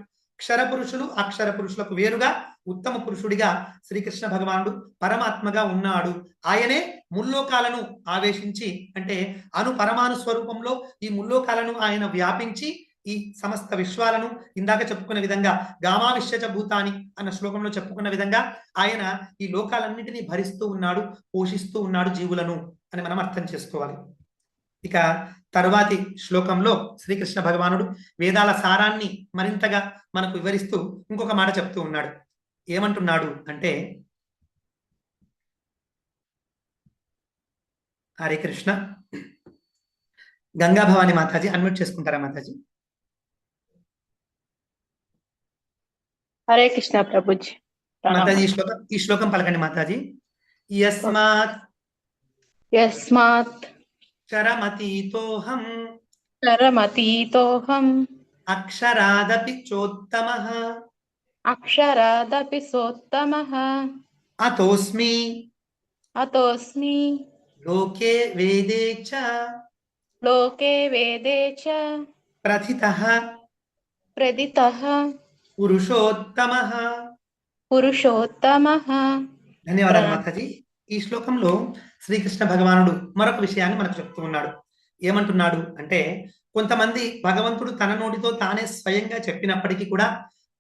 క్షర పురుషులు అక్షర పురుషులకు వేరుగా ఉత్తమ పురుషుడిగా శ్రీకృష్ణ భగవానుడు పరమాత్మగా ఉన్నాడు. ఆయనే ముల్లోకాలను ఆవేశించి అంటే పరమాణు స్వరూపంలో ఈ ముల్లోకాలను ఆయన వ్యాపించి ఈ సమస్త విశ్వాలను ఇందాక చెప్పుకున్న విధంగా గామావిశ్యచ భూతాని అన్న శ్లోకంలో చెప్పుకున్న విధంగా ఆయన ఈ లోకాలన్నింటినీ భరిస్తూ ఉన్నాడు, పోషిస్తూ ఉన్నాడు జీవులను అని మనం అర్థం చేసుకోవాలి. ఇక తరువాతి శ్లోకంలో శ్రీకృష్ణ భగవానుడు వేదాల సారాన్ని మరింతగా మనకు వివరిస్తూ ఇంకొక మాట చెప్తూ ఉన్నాడు. ఏమంటున్నాడు అంటే, హరే కృష్ణ. గంగా భవాని మాతాజీ అన్మ్యూట్ చేసుకుంటారా మాతాజీ? హరే కృష్ణ ప్రభుజీ. మాతాజీ ఈ శ్లోకం పలకండి మాతాజీ. యస్మాత్ యస్మాత్ చరమతీతోహం చరమతీతోహం అక్షరాదపి చోత్తమః అక్షరాదపి సోత్తమః అతోస్మి లోకే వేదే చ ప్రథితః పురుషోత్తమః. ధన్యవాదాలు మాతాజీ. ఈ శ్లోకంలో శ్రీకృష్ణ భగవానుడు మరొక విషయాన్ని మనకు చెప్తూ ఉన్నాడు. ఏమంటున్నాడు అంటే, కొంతమంది భగవంతుడు తన నోటితో తానే స్వయంగా చెప్పినప్పటికీ కూడా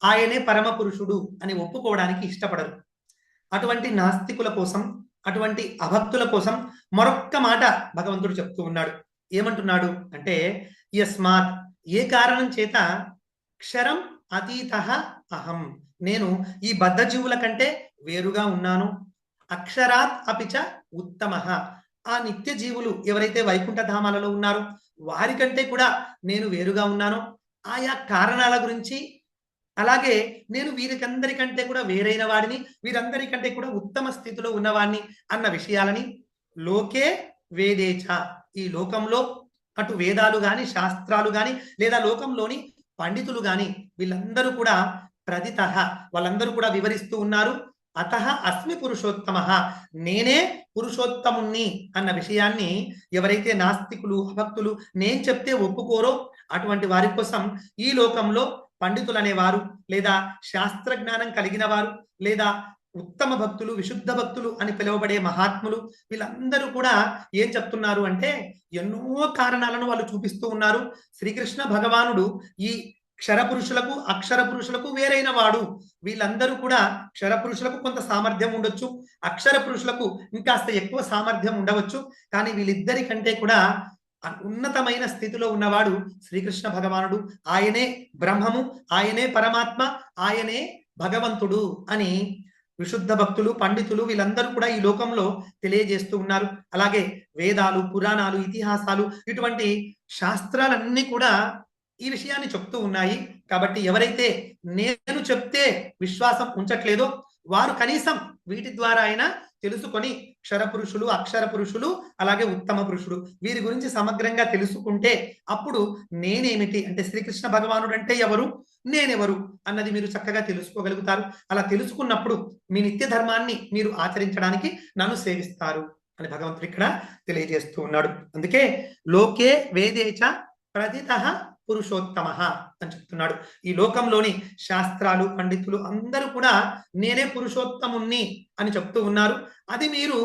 ఆయనే పరమ పురుషుడు అని ఒప్పుకోవడానికి ఇష్టపడరు. అటువంటి నాస్తికుల కోసం, అటువంటి అభక్తుల కోసం మరొక్క మాట భగవంతుడు చెప్తూ ఉన్నాడు. ఏమంటున్నాడు అంటే, యస్మాత్ ఏ కారణం చేత క్షరం అతీతః అహం నేను ఈ బద్ధ జీవుల కంటే వేరుగా ఉన్నాను. అక్షరాత్ అపిచ ఉత్తమః, ఆ నిత్య జీవులు ఎవరైతే వైకుంఠ ధామాలలో ఉన్నారో వారికంటే కూడా నేను వేరుగా ఉన్నాను. ఆయా కారణాల గురించి, అలాగే నేను వీరికందరికంటే కూడా వేరైన వాడిని, వీరందరికంటే కూడా ఉత్తమ స్థితిలో ఉన్నవాడిని అన్న విషయాలని లోకే వేదేచ, ఈ లోకంలో అటు వేదాలు గాని, శాస్త్రాలు గాని, లేదా లోకంలోని పండితులు గాని వీళ్ళందరూ కూడా ప్రదితః, వాళ్ళందరూ కూడా వివరిస్తూ ఉన్నారు. అతః అస్మి పురుషోత్తమః, నేనే పురుషోత్తముణ్ణి అన్న విషయాన్ని ఎవరైతే నాస్తికులు, అభక్తులు నేను చెప్తే ఒప్పుకోరో అటువంటి వారి కోసం ఈ లోకంలో పండితులు అనేవారు, లేదా శాస్త్రజ్ఞానం కలిగిన వారు, లేదా ఉత్తమ భక్తులు, విశుద్ధ భక్తులు అని పిలువబడే మహాత్ములు, వీళ్ళందరూ కూడా ఏం చెప్తున్నారు అంటే ఎన్నో కారణాలను వాళ్ళు చూపిస్తూ ఉన్నారు. శ్రీకృష్ణ భగవానుడు ఈ క్షర పురుషులకు, అక్షర పురుషులకు వేరైన వాడు. వీళ్ళందరూ కూడా క్షర పురుషులకు కొంత సామర్థ్యం ఉండొచ్చు, అక్షర పురుషులకు ఇంకాస్త ఎక్కువ సామర్థ్యం ఉండవచ్చు. కానీ వీళ్ళిద్దరి కంటే కూడా ఉన్నతమైన స్థితిలో ఉన్నవాడు శ్రీకృష్ణ భగవానుడు. ఆయనే బ్రహ్మము, ఆయనే పరమాత్మ, ఆయనే భగవంతుడు అని విశుద్ధ భక్తులు, పండితులు వీళ్ళందరూ కూడా ఈ లోకంలో తెలియజేస్తూ ఉన్నారు. అలాగే వేదాలు, పురాణాలు, ఇతిహాసాలు, ఇటువంటి శాస్త్రాలన్నీ కూడా ఈ విషయాన్ని చెప్తూ ఉన్నాయి. కాబట్టి ఎవరైతే నేను చెప్తే విశ్వాసం ఉంచట్లేదో వారు కనీసం వీటి ద్వారా అయినా తెలుసుకొని క్షర పురుషులు, అక్షర పురుషులు, అలాగే ఉత్తమ పురుషుడు వీరి గురించి సమగ్రంగా తెలుసుకుంటే అప్పుడు నేనేమిటి అంటే శ్రీకృష్ణ భగవానుడు అంటే ఎవరు, నేనెవరు అన్నది మీరు చక్కగా తెలుసుకోగలుగుతారు. అలా తెలుసుకున్నప్పుడు మీ నిత్య ధర్మాన్ని మీరు ఆచరించడానికి నన్ను సేవిస్తారు అని భగవంతుడు ఇక్కడ తెలియజేస్తూ ఉన్నాడు. అందుకే లోకే వేదేచ ప్రదితః పురుషోత్తమః అని చెప్తున్నాడు. ఈ లోకంలోని శాస్త్రాలు, పండితులు అందరూ కూడా నేనే పురుషోత్తముణ్ణి అని చెప్తూ ఉన్నారు. అది మీరు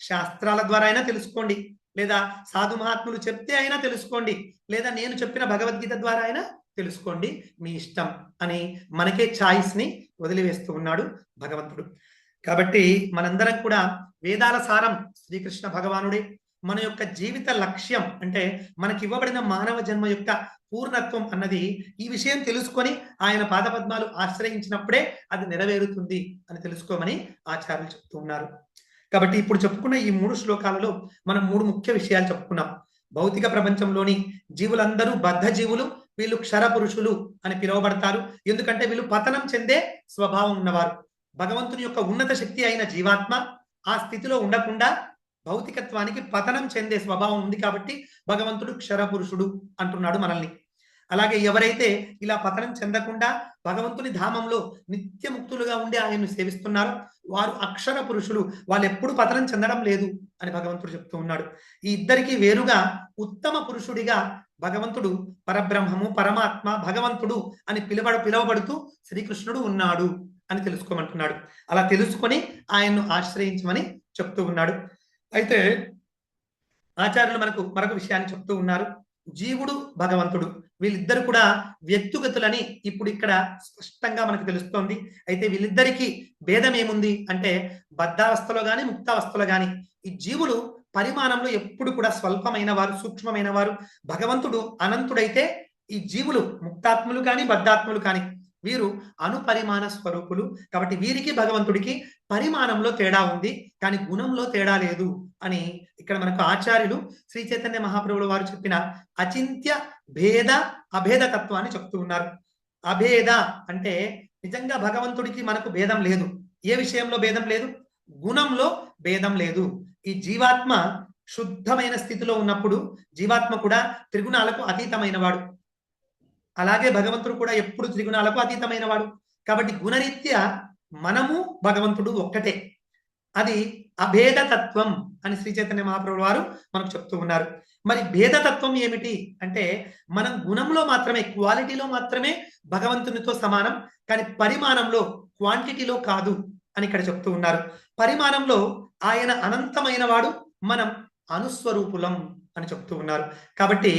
శాస్త్రాల ద్వారా అయినా తెలుసుకోండి, లేదా సాధు మహాత్ములు చెప్తే అయినా తెలుసుకోండి, లేదా నేను చెప్పిన భగవద్గీత ద్వారా అయినా తెలుసుకోండి, మీ ఇష్టం అని మనకే ఛాయిస్ ని వదిలివేస్తూ ఉన్నాడు భగవంతుడు. కాబట్టి మనందరం కూడా వేదాల సారం శ్రీకృష్ణ భగవానుడే. మన యొక్క జీవిత లక్ష్యం అంటే మనకి ఇవ్వబడిన మానవ జన్మ యొక్క పూర్ణత్వం అన్నది ఈ విషయం తెలుసుకొని ఆయన పాదపద్మాలు ఆశ్రయించినప్పుడే అది నెరవేరుతుంది అని తెలుసుకోమని ఆచార్యులు చెప్తూ ఉన్నారు. కాబట్టి ఇప్పుడు చెప్పుకున్న ఈ 3 శ్లోకాలలో మనం 3 ముఖ్య విషయాలు చెప్పుకున్నాం. భౌతిక ప్రపంచంలోని జీవులందరూ బద్ధ జీవులు, వీళ్ళు క్షర పురుషులు అని పిలువబడతారు. ఎందుకంటే వీళ్ళు పతనం చెందే స్వభావం ఉన్నవారు. భగవంతుని యొక్క ఉన్నత శక్తి అయిన జీవాత్మ ఆ స్థితిలో ఉండకుండా భౌతికత్వానికి పతనం చెందే స్వభావం ఉంది. కాబట్టి భగవంతుడు క్షర పురుషుడు అంటున్నాడు మనల్ని. అలాగే ఎవరైతే ఇలా పతనం చెందకుండా భగవంతుని ధామంలో నిత్యముక్తులుగా ఉండి ఆయన్ను సేవిస్తున్నారో వారు అక్షర పురుషులు, వాళ్ళు ఎప్పుడు పతనం చెందడం లేదు అని భగవంతుడు చెప్తూ ఉన్నాడు. ఈ ఇద్దరికి వేరుగా ఉత్తమ పురుషుడిగా భగవంతుడు పరబ్రహ్మము, పరమాత్మ, భగవంతుడు అని పిలువబడుతూ శ్రీకృష్ణుడు ఉన్నాడు అని తెలుసుకోమంటున్నాడు. అలా తెలుసుకొని ఆయన్ను ఆశ్రయించమని చెప్తూ ఉన్నాడు. అయితే ఆచార్యులు మనకు మరొక విషయాన్ని చెప్తూ ఉన్నారు. జీవుడు, భగవంతుడు వీళ్ళిద్దరు కూడా వ్యక్తిగతులని ఇప్పుడు ఇక్కడ స్పష్టంగా మనకు తెలుస్తోంది. అయితే వీళ్ళిద్దరికీ భేదం ఏముంది అంటే బద్ధావస్థలో గాని, ముక్తావస్థలో గాని ఈ జీవులు పరిమాణంలో ఎప్పుడు కూడా స్వల్పమైన వారు, సూక్ష్మమైన వారు. భగవంతుడు అనంతుడైతే ఈ జీవులు ముక్తాత్ములు కానీ, బద్ధాత్ములు కానీ వీరు అనుపరిమాణ స్వరూపులు. కాబట్టి వీరికి భగవంతుడికి పరిమాణంలో తేడా ఉంది, కానీ గుణంలో తేడా లేదు అని ఇక్కడ మనకు ఆచార్యులు శ్రీ చైతన్య మహాప్రభుల వారు చెప్పిన అచింత్య భేద అభేద తత్వాన్ని చెప్తూ ఉన్నారు. అభేద అంటే నిజంగా భగవంతుడికి మనకు భేదం లేదు. ఏ విషయంలో భేదం లేదు? గుణంలో భేదం లేదు. ఈ జీవాత్మ శుద్ధమైన స్థితిలో ఉన్నప్పుడు జీవాత్మ కూడా త్రిగుణాలకు అతీతమైన వాడు. అలాగే భగవంతుడు కూడా ఎప్పుడు త్రిగుణాలకు అతీతమైన వాడు. కాబట్టి గుణరీత్యా మనము భగవంతుడు ఒక్కటే. అది అభేదతత్వం అని శ్రీ చైతన్య మహాప్రభుల వారు మనకు చెప్తూ ఉన్నారు. మరి భేదతత్వం ఏమిటి అంటే మనం గుణంలో మాత్రమే, క్వాలిటీలో మాత్రమే భగవంతునితో సమానం, కానీ పరిమాణంలో, క్వాంటిటీలో కాదు అని ఇక్కడ చెప్తూ ఉన్నారు. పరిమాణంలో ఆయన అనంతమైన వాడు, మనం అనుస్వరూపులం అని చెప్తూ ఉన్నారు. కాబట్టి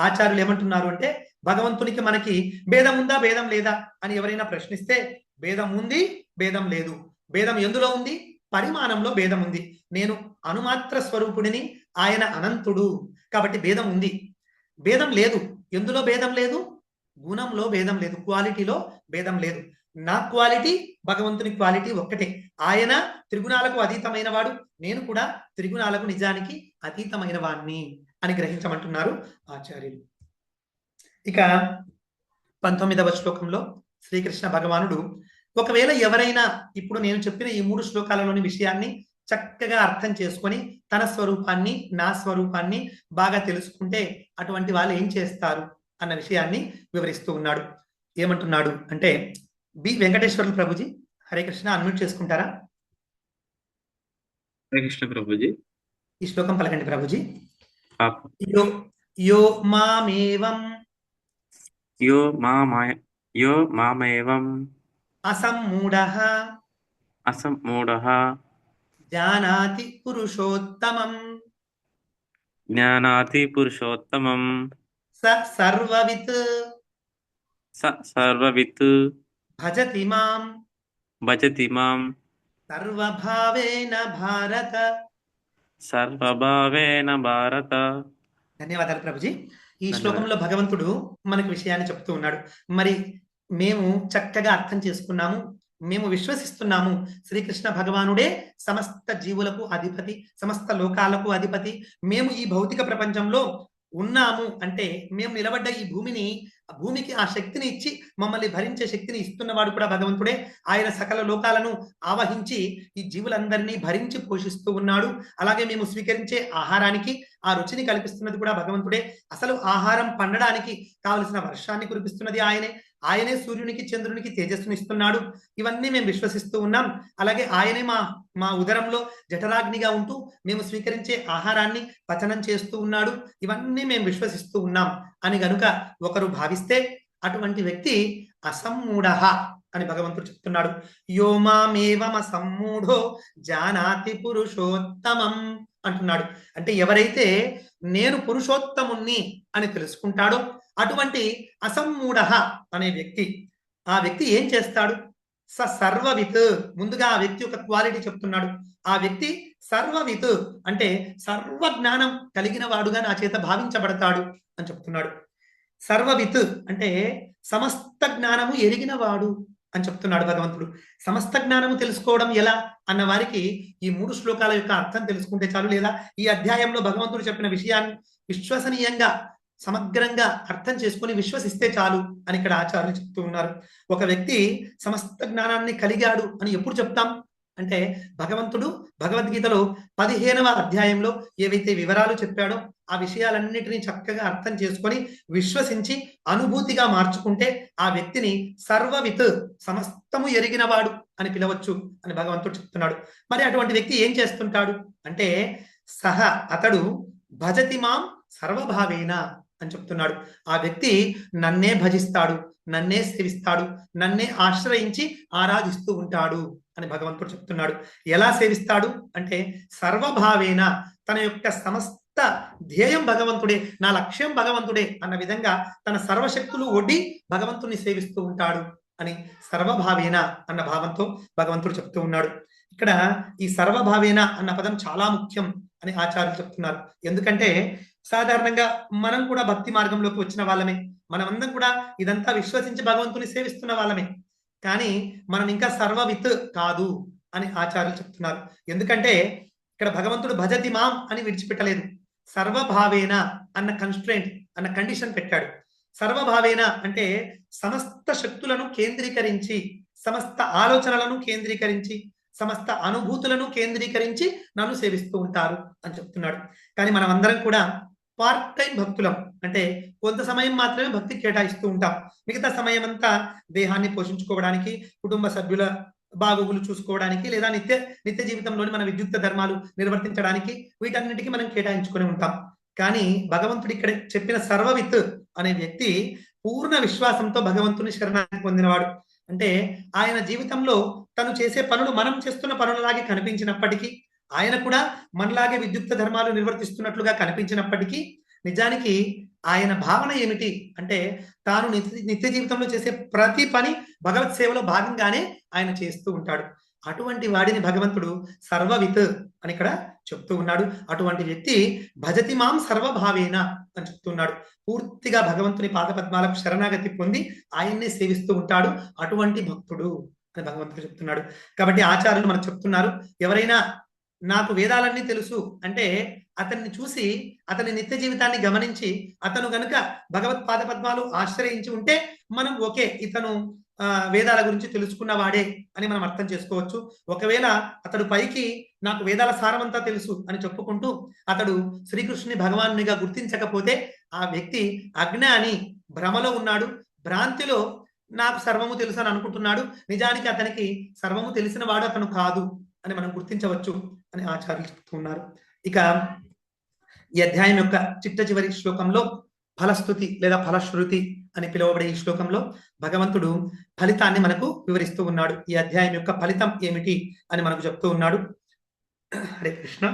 ఆచార్యులు ఏమంటున్నారు అంటే భగవంతునికి మనకి భేదం ఉందా, భేదం లేదా అని ఎవరైనా ప్రశ్నిస్తే భేదం ఉంది, భేదం లేదు. భేదం ఎందులో ఉంది? పరిమాణంలో భేదం ఉంది. నేను అనుమాత్ర స్వరూపుడిని, ఆయన అనంతుడు, కాబట్టి భేదం ఉంది. భేదం లేదు. ఎందులో భేదం లేదు? గుణంలో భేదం లేదు, క్వాలిటీలో భేదం లేదు. నా క్వాలిటీ భగవంతుని క్వాలిటీ ఒక్కటే. ఆయన త్రిగుణాలకు అతీతమైన వాడు, నేను కూడా త్రిగుణాలకు నిజానికి అతీతమైన వాణ్ణి అని గ్రహించమంటున్నారు ఆచార్యులు. ఇక 19వ శ్లోకంలో శ్రీకృష్ణ భగవానుడు ఒకవేళ ఎవరైనా ఇప్పుడు నేను చెప్పిన ఈ 3 శ్లోకాలలోని విషయాన్ని చక్కగా అర్థం చేసుకొని తన స్వరూపాన్ని నా స్వరూపాన్ని బాగా తెలుసుకుంటే అటువంటి వాళ్ళు ఏం చేస్తారు అన్న విషయాన్ని వివరిస్తూ ఉన్నాడు. ఏమంటున్నాడు అంటే, బి వెంకటేశ్వర్లు ప్రభుజీ హరే కృష్ణ అన్మ్యూట్ చేసుకుంటారా? హరే కృష్ణ ప్రభుజీ. ఈ శ్లోకం పలకండి ప్రభుజీ. పాప. యో యో మామేవం యో మామేవం అసమ్మూఢః అసమ్మూఢః జానాతి పురుషోత్తమం జ్ఞానాతి పురుషోత్తమం స సర్వవిత్ సర్వవిత్ భజతి మాం భజతి మాం సర్వభావేన భారత. సర్వభావేన భారత. ధన్యవాదాలు ప్రభుజీ. ఈ శ్లోకంలో భగవంతుడు మనకు విషయాన్ని చెప్తూ ఉన్నాడు. మరి మేము చక్కగా అర్థం చేసుకున్నాము, మేము విశ్వసిస్తున్నాము శ్రీకృష్ణ భగవానుడే సమస్త జీవులకు అధిపతి, సమస్త లోకాలకు అధిపతి. మేము ఈ భౌతిక ప్రపంచంలో ఉన్నాము అంటే మేము నిలబడ్డ ఈ భూమికి ఆ శక్తిని ఇచ్చి మమ్మల్ని భరించే శక్తిని ఇస్తున్నవాడు కూడా భగవంతుడే. ఆయన సకల లోకాలను ఆవహించి ఈ జీవులందరినీ భరించి పోషిస్తూ ఉన్నాడు. అలాగే మేము స్వీకరించే ఆహారానికి ఆ రుచిని కల్పిస్తున్నది కూడా భగవంతుడే. అసలు ఆహారం పండడానికి కావలసిన వర్షాన్ని కురిపిస్తున్నది ఆయనే. ఆయనే సూర్యునికి చంద్రునికి తేజస్సుని ఇస్తున్నాడు. ఇవన్నీ మేము విశ్వసిస్తూ ఉన్నాం. అలాగే ఆయనే మా ఉదరంలో జఠరాగ్నిగా ఉంటూ మేము స్వీకరించే ఆహారాన్ని పచనం చేస్తూ ఉన్నాడు. ఇవన్నీ మేము విశ్వసిస్తూ ఉన్నాం అని గనుక ఒకరు భావిస్తే అటువంటి వ్యక్తి అసమ్మూఢః అని భగవంతుడు చెప్తున్నాడు. యో మామేవం అసమ్మూఢో జానాతి పురుషోత్తమం అంటున్నాడు. అంటే ఎవరైతే నేను పురుషోత్తముణ్ణి అని తెలుసుకుంటాడో అటువంటి అసమ్మూఢః అనే వ్యక్తి, ఆ వ్యక్తి ఏం చేస్తాడు? సర్వవిత్. ముందుగా ఆ వ్యక్తి యొక్క క్వాలిటీ చెప్తున్నాడు. ఆ వ్యక్తి సర్వవిత్ అంటే సర్వజ్ఞానం కలిగిన వాడుగా నా చేత భావించబడతాడు అని చెప్తున్నాడు. సర్వవిత్ అంటే సమస్త జ్ఞానము ఎరిగిన వాడు అని చెప్తున్నాడు భగవంతుడు. సమస్త జ్ఞానము తెలుసుకోవడం ఎలా అన్న వారికి ఈ 3 శ్లోకాల యొక్క అర్థం తెలుసుకుంటే చాలు, లేదా ఈ అధ్యాయంలో భగవంతుడు చెప్పిన విషయాన్ని విశ్వసనీయంగా సమగ్రంగా అర్థం చేసుకుని విశ్వసిస్తే చాలు అని ఇక్కడ ఆచార్యులు చెప్తూ ఉన్నారు. ఒక వ్యక్తి సమస్త జ్ఞానాన్ని కలిగాడు అని ఎప్పుడు చెప్తాం అంటే భగవంతుడు భగవద్గీతలో 15వ అధ్యాయంలో ఏవైతే వివరాలు చెప్పాడో ఆ విషయాలన్నిటినీ చక్కగా అర్థం చేసుకొని విశ్వసించి అనుభూతిగా మార్చుకుంటే ఆ వ్యక్తిని సర్వవిత్ సమస్తము ఎరిగినవాడు అని పిలవచ్చు అని భగవంతుడు చెప్తున్నాడు. మరి అటువంటి వ్యక్తి ఏం చేస్తుంటాడు అంటే అతడు భజతి మాం సర్వభావేన అని చెప్తున్నాడు. ఆ వ్యక్తి నన్నే భజిస్తాడు, నన్నే సేవిస్తాడు, నన్నే ఆశ్రయించి ఆరాధిస్తూ ఉంటాడు అని భగవంతుడు చెప్తున్నాడు. ఎలా సేవిస్తాడు అంటే సర్వభావేన, తన యొక్క సమస్త ధ్యేయం భగవంతుడే, నా లక్ష్యం భగవంతుడే అన్న విధంగా తన సర్వశక్తులు ఒడ్డి భగవంతుని సేవిస్తూ ఉంటాడు అని సర్వభావేన అన్న భావంతో భగవంతుడు చెప్తూ ఉన్నాడు. ఇక్కడ ఈ సర్వభావేన అన్న పదం చాలా ముఖ్యం అని ఆచార్యులు చెప్తున్నారు. ఎందుకంటే సాధారణంగా మనం కూడా భక్తి మార్గంలోకి వచ్చిన వాళ్ళమే, మనమందరం కూడా ఇదంతా విశ్వసించి భగవంతుని సేవిస్తున్న వాళ్ళమే. కానీ మనం ఇంకా సర్వవిత్ కాదు అని ఆచార్యులు చెప్తున్నారు. ఎందుకంటే ఇక్కడ భగవంతుడు భజతి మాం అని విడిచిపెట్టలేదు, సర్వభావేన అన్న కన్స్ట్రెయింట్ అన్న కండిషన్ పెట్టాడు. సర్వభావేన అంటే సమస్త శక్తులను కేంద్రీకరించి, సమస్త ఆలోచనలను కేంద్రీకరించి, సమస్త అనుభూతులను కేంద్రీకరించి నన్ను సేవిస్తూ ఉంటారు అని చెప్తున్నాడు. కానీ మనం అందరం కూడా పార్ట్ టైం భక్తులం, అంటే కొంత సమయం మాత్రమే భక్తి కేటాయిస్తూ ఉంటాం. మిగతా సమయం అంతా దేహాన్ని పోషించుకోవడానికి, కుటుంబ సభ్యుల బాగోగులు చూసుకోవడానికి, లేదా నిత్య జీవితంలోని మన విద్యుక్త ధర్మాలు నిర్వర్తించడానికి, వీటన్నిటికీ మనం కేటాయించుకొని ఉంటాం. కానీ భగవంతుడు ఇక్కడ చెప్పిన సర్వవిత్ అనే వ్యక్తి పూర్ణ విశ్వాసంతో భగవంతుని శరణాగతి పొందినవాడు. అంటే ఆయన జీవితంలో తను చేసే పనులు మనం చేస్తున్న పనులలాగే కనిపించినప్పటికీ, ఆయన కూడా మనలాగే విద్యుక్త ధర్మాలు నిర్వర్తిస్తున్నట్లుగా కనిపించినప్పటికీ, నిజానికి ఆయన భావన ఏమిటి అంటే తాను నిత్య జీవితంలో చేసే ప్రతి పని భగవత్ సేవలో భాగంగానే ఆయన చేస్తూ ఉంటాడు. అటువంటి వాడిని భగవంతుడు సర్వవిత్ అని ఇక్కడ చెప్తూ ఉన్నాడు. అటువంటి వ్యక్తి భజతి మాం సర్వభావేన అని చెప్తున్నాడు. పూర్తిగా భగవంతుని పాదపద్మాలకు శరణాగతి పొంది ఆయన్నే సేవిస్తూ ఉంటాడు అటువంటి భక్తుడు అని భగవంతుడు చెప్తున్నాడు. కాబట్టి ఆచార్యులు మనకు చెప్తున్నారు, ఎవరైనా నాకు వేదాలన్నీ తెలుసు అంటే అతన్ని చూసి అతని నిత్య జీవితాన్ని గమనించి అతను గనుక భగవత్ పాద పద్మాలు ఆశ్రయించి ఉంటే మనం ఓకే, ఇతను వేదాల గురించి తెలుసుకున్న వాడే అని మనం అర్థం చేసుకోవచ్చు. ఒకవేళ అతడు పైకి నాకు వేదాల సారమంతా తెలుసు అని చెప్పుకుంటూ అతడు శ్రీకృష్ణుని భగవానునిగా గుర్తించకపోతే ఆ వ్యక్తి అజ్ఞాని, భ్రమలో ఉన్నాడు, భ్రాంతిలో నాకు సర్వము తెలుసు అని అనుకుంటున్నాడు. నిజానికి అతనికి సర్వము తెలిసిన వాడు అతను కాదు అని మనం గుర్తించవచ్చు అని ఆచార్యులు చెప్తున్నారు. ఇక ఈ అధ్యాయం యొక్క చిట్ట చివరి శ్లోకంలో ఫలస్తుతి లేదా ఫలశ్రుతి అని పిలువబడే ఈ శ్లోకంలో భగవంతుడు ఫలితాన్ని మనకు వివరిస్తూ ఉన్నాడు. ఈ అధ్యాయం యొక్క ఫలితం ఏమిటి అని మనకు చెప్తూ ఉన్నాడు. హరే కృష్ణ.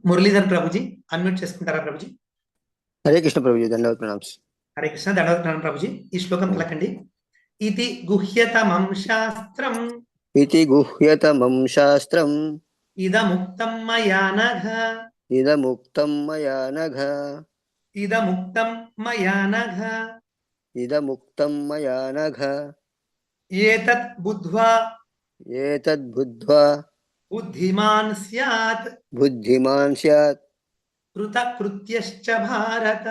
మురళీధర్ ప్రభుజీ అన్మ్యూట్ చేసుకుంటారా ప్రభుజీ? హరే కృష్ణ ప్రభుజీ, ధన్యవాద ప్రణామ్స్. హరే కృష్ణ, ధన్యవాద ప్రణామం ప్రభుజీ. ఈ శ్లోకం పలకండి. ఇది గుహ్యతమం శాస్త్రం, ఇది గుహ్యతమం శాస్త్రం, ఇదముక్తం మయా నఘ, ఇదముక్తం మయా నఘ, ఇదముక్తం మయా నఘ, ఇదముక్తం మయా నఘ, ఏతత్ బుద్ధ్వా ఏతద్బుద్ధ్వా బుద్ధిమాన్ స్యాత్ బుద్ధిమాన్ స్యాత్ కృతకృత్యశ్చ భారత.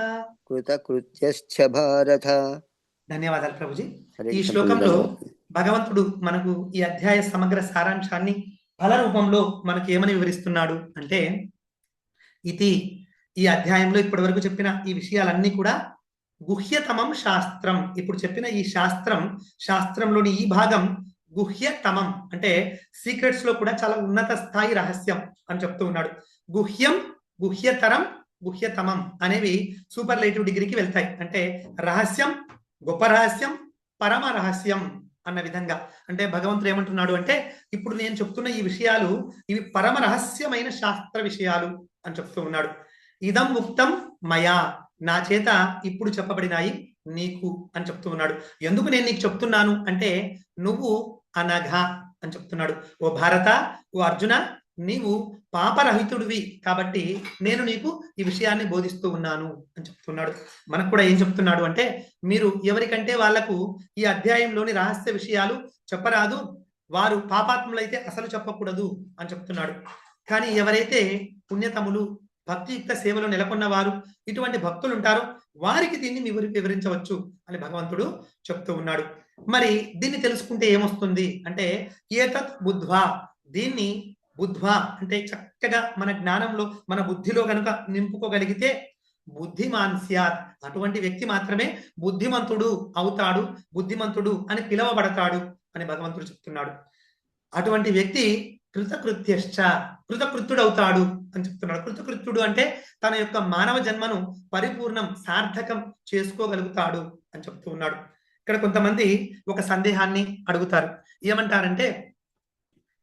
కృతకృత్యశ్చ భారత. ధన్యవాదాలు ప్రభుజీ. హరే ఈ కృష్ణ శ్లోకంలో ప్రభుజీ. భగవంతుడు మనకు ఈ అధ్యాయ సమగ్ర సారాంశాన్ని ఫల రూపంలో మనకి ఏమని వివరిస్తున్నాడు అంటే, ఇది ఈ అధ్యాయంలో ఇప్పటి వరకు చెప్పిన ఈ విషయాలన్నీ కూడా గుహ్యతమం శాస్త్రం. ఇప్పుడు చెప్పిన ఈ శాస్త్రంలోని ఈ భాగం గుహ్యతమం అంటే సీక్రెట్స్ లో కూడా చాలా ఉన్నత స్థాయి రహస్యం అని చెప్తూ ఉన్నాడు. గుహ్యం, గుహ్యతరం, గుహ్యతమం అనేవి సూపర్లేటివ్ డిగ్రీకి వెళ్తాయి. అంటే రహస్యం, గొప్ప రహస్యం, పరమ రహస్యం అన్న విధంగా. అంటే భగవంతుడు ఏమంటున్నాడు అంటే, ఇప్పుడు నేను చెప్తున్న ఈ విషయాలు ఇవి పరమ రహస్యమైన శాస్త్ర విషయాలు అని చెప్తూ ఉన్నాడు. ఇదం ఉక్తం మయా, నా చేత ఇప్పుడు చెప్పబడినాయి నీకు అని చెప్తూ ఉన్నాడు. ఎందుకు నేను నీకు చెప్తున్నాను అంటే, నువ్వు అనఘ అని చెప్తున్నాడు. ఓ భారత, ఓ అర్జున, నీవు పాపరహితుడివి కాబట్టి నేను నీకు ఈ విషయాన్ని బోధిస్తూ ఉన్నాను అని చెప్తున్నాడు. మనకు కూడా ఏం చెప్తున్నాడు అంటే, మీరు ఎవరికంటే వాళ్లకు ఈ అధ్యాయంలోని రహస్య విషయాలు చెప్పరాదు, వారు పాపాత్ములైతే అసలు చెప్పకూడదు అని చెప్తున్నాడు. కానీ ఎవరైతే పుణ్యతములు, భక్తియుక్త సేవలో నెలకొన్న వారు, ఇటువంటి భక్తులు ఉంటారో వారికి దీన్ని వివరించవచ్చు అని భగవంతుడు చెప్తూ ఉన్నాడు. మరి దీన్ని తెలుసుకుంటే ఏమొస్తుంది అంటే, ఏతత్ బుద్ధ్వా, దీన్ని బుద్ధ్వా అంటే చక్కగా మన జ్ఞానంలో, మన బుద్ధిలో కనుక నింపుకోగలిగితే బుద్ధిమాన్ స్యాత్, అటువంటి వ్యక్తి మాత్రమే బుద్ధిమంతుడు అవుతాడు, బుద్ధిమంతుడు అని పిలవబడతాడు అని భగవంతుడు చెప్తున్నాడు. అటువంటి వ్యక్తి కృతకృత్యశ్చ, కృతకృత్యుడవుతాడు అని చెప్తున్నాడు. కృతకృత్యుడు అంటే తన యొక్క మానవ జన్మను పరిపూర్ణం, సార్థకం చేసుకోగలుగుతాడు అని చెప్తూ ఉన్నాడు. ఇక్కడ కొంతమంది ఒక సందేహాన్ని అడుగుతారు. ఏమంటారంటే,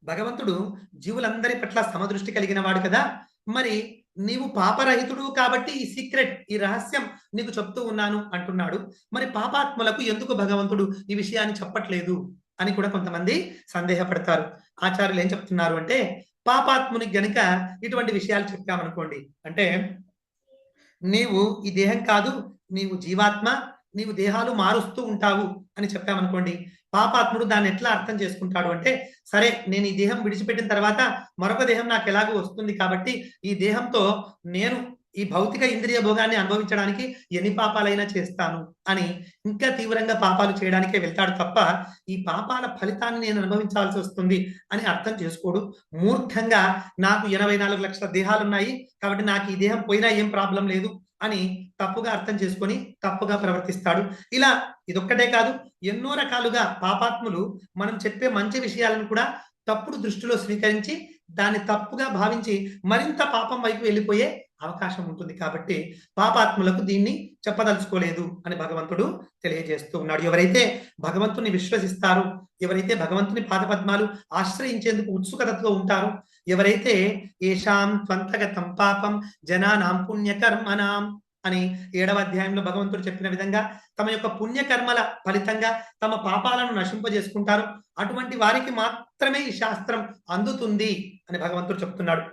భగవంతుడు జీవులందరి పట్ల సమదృష్టి కలిగిన వాడు కదా, మరి నీవు పాపరహితుడు కాబట్టి ఈ సీక్రెట్, ఈ రహస్యం నీకు చెప్తూ ఉన్నాను అంటున్నాడు. మరి పాపాత్ములకు ఎందుకు భగవంతుడు ఈ విషయాన్ని చెప్పట్లేదు అని కూడా కొంతమంది సందేహపడతారు. ఆచార్యులు ఏం చెప్తున్నారు అంటే, పాపాత్మునికి గనుక ఇటువంటి విషయాలు చెప్పామనుకోండి, అంటే నీవు ఈ దేహం కాదు, నీవు జీవాత్మ, నీవు దేహాలు మారుస్తూ ఉంటావు అని చెప్పామనుకోండి, పాపాత్ముడు దాన్ని ఎట్లా అర్థం చేసుకుంటాడు అంటే, సరే నేను ఈ దేహం విడిచిపెట్టిన తర్వాత మరొక దేహం నాకు ఎలాగో వస్తుంది కాబట్టి ఈ దేహంతో నేను ఈ భౌతిక ఇంద్రియ భోగాన్ని అనుభవించడానికి ఎన్ని పాపాలైనా చేస్తాను అని ఇంకా తీవ్రంగా పాపాలు చేయడానికే వెళ్తాడు తప్ప ఈ పాపాల ఫలితాన్ని నేను అనుభవించాల్సి వస్తుంది అని అర్థం చేసుకోడు. మూర్ఖంగా నాకు 84 లక్షల దేహాలు ఉన్నాయి కాబట్టి నాకు ఈ దేహం పోయినా ఏం ప్రాబ్లం లేదు అని తప్పుగా అర్థం చేసుకొని తప్పుగా ప్రవర్తిస్తాడు. ఇలా ఇదొక్కటే కాదు, ఎన్నో రకాలుగా పాపాత్ములు మనం చెప్పే మంచి విషయాలను కూడా తప్పుడు దృష్టిలో స్వీకరించి దాన్ని తప్పుగా భావించి మరింత పాపం వైపు వెళ్ళిపోయే అవకాశం ఉంటుంది. కాబట్టి పాపాత్ములకు దీన్ని చెప్పదలుచుకోలేదు అని భగవంతుడు తెలియజేస్తూ ఉన్నాడు. ఎవరైతే భగవంతుని విశ్వసిస్తారో, ఎవరైతే భగవంతుని పాదపద్మాలు ఆశ్రయించేందుకు ఉత్సుకతతో ఉంటారో, ఎవరైతే ఏషాం త్వంతగతం పాపం జనానాం పుణ్యకర్మనాం అని 7వ అధ్యాయంలో భగవంతుడు చెప్పిన విధంగా తమ యొక్క పుణ్యకర్మల ఫలితంగా తమ పాపాలను నశింపజేసుకుంటారు, అటువంటి వారికి మాత్రమే ఈ శాస్త్రం అందుతుంది అని భగవంతుడు చెప్తున్నాడు.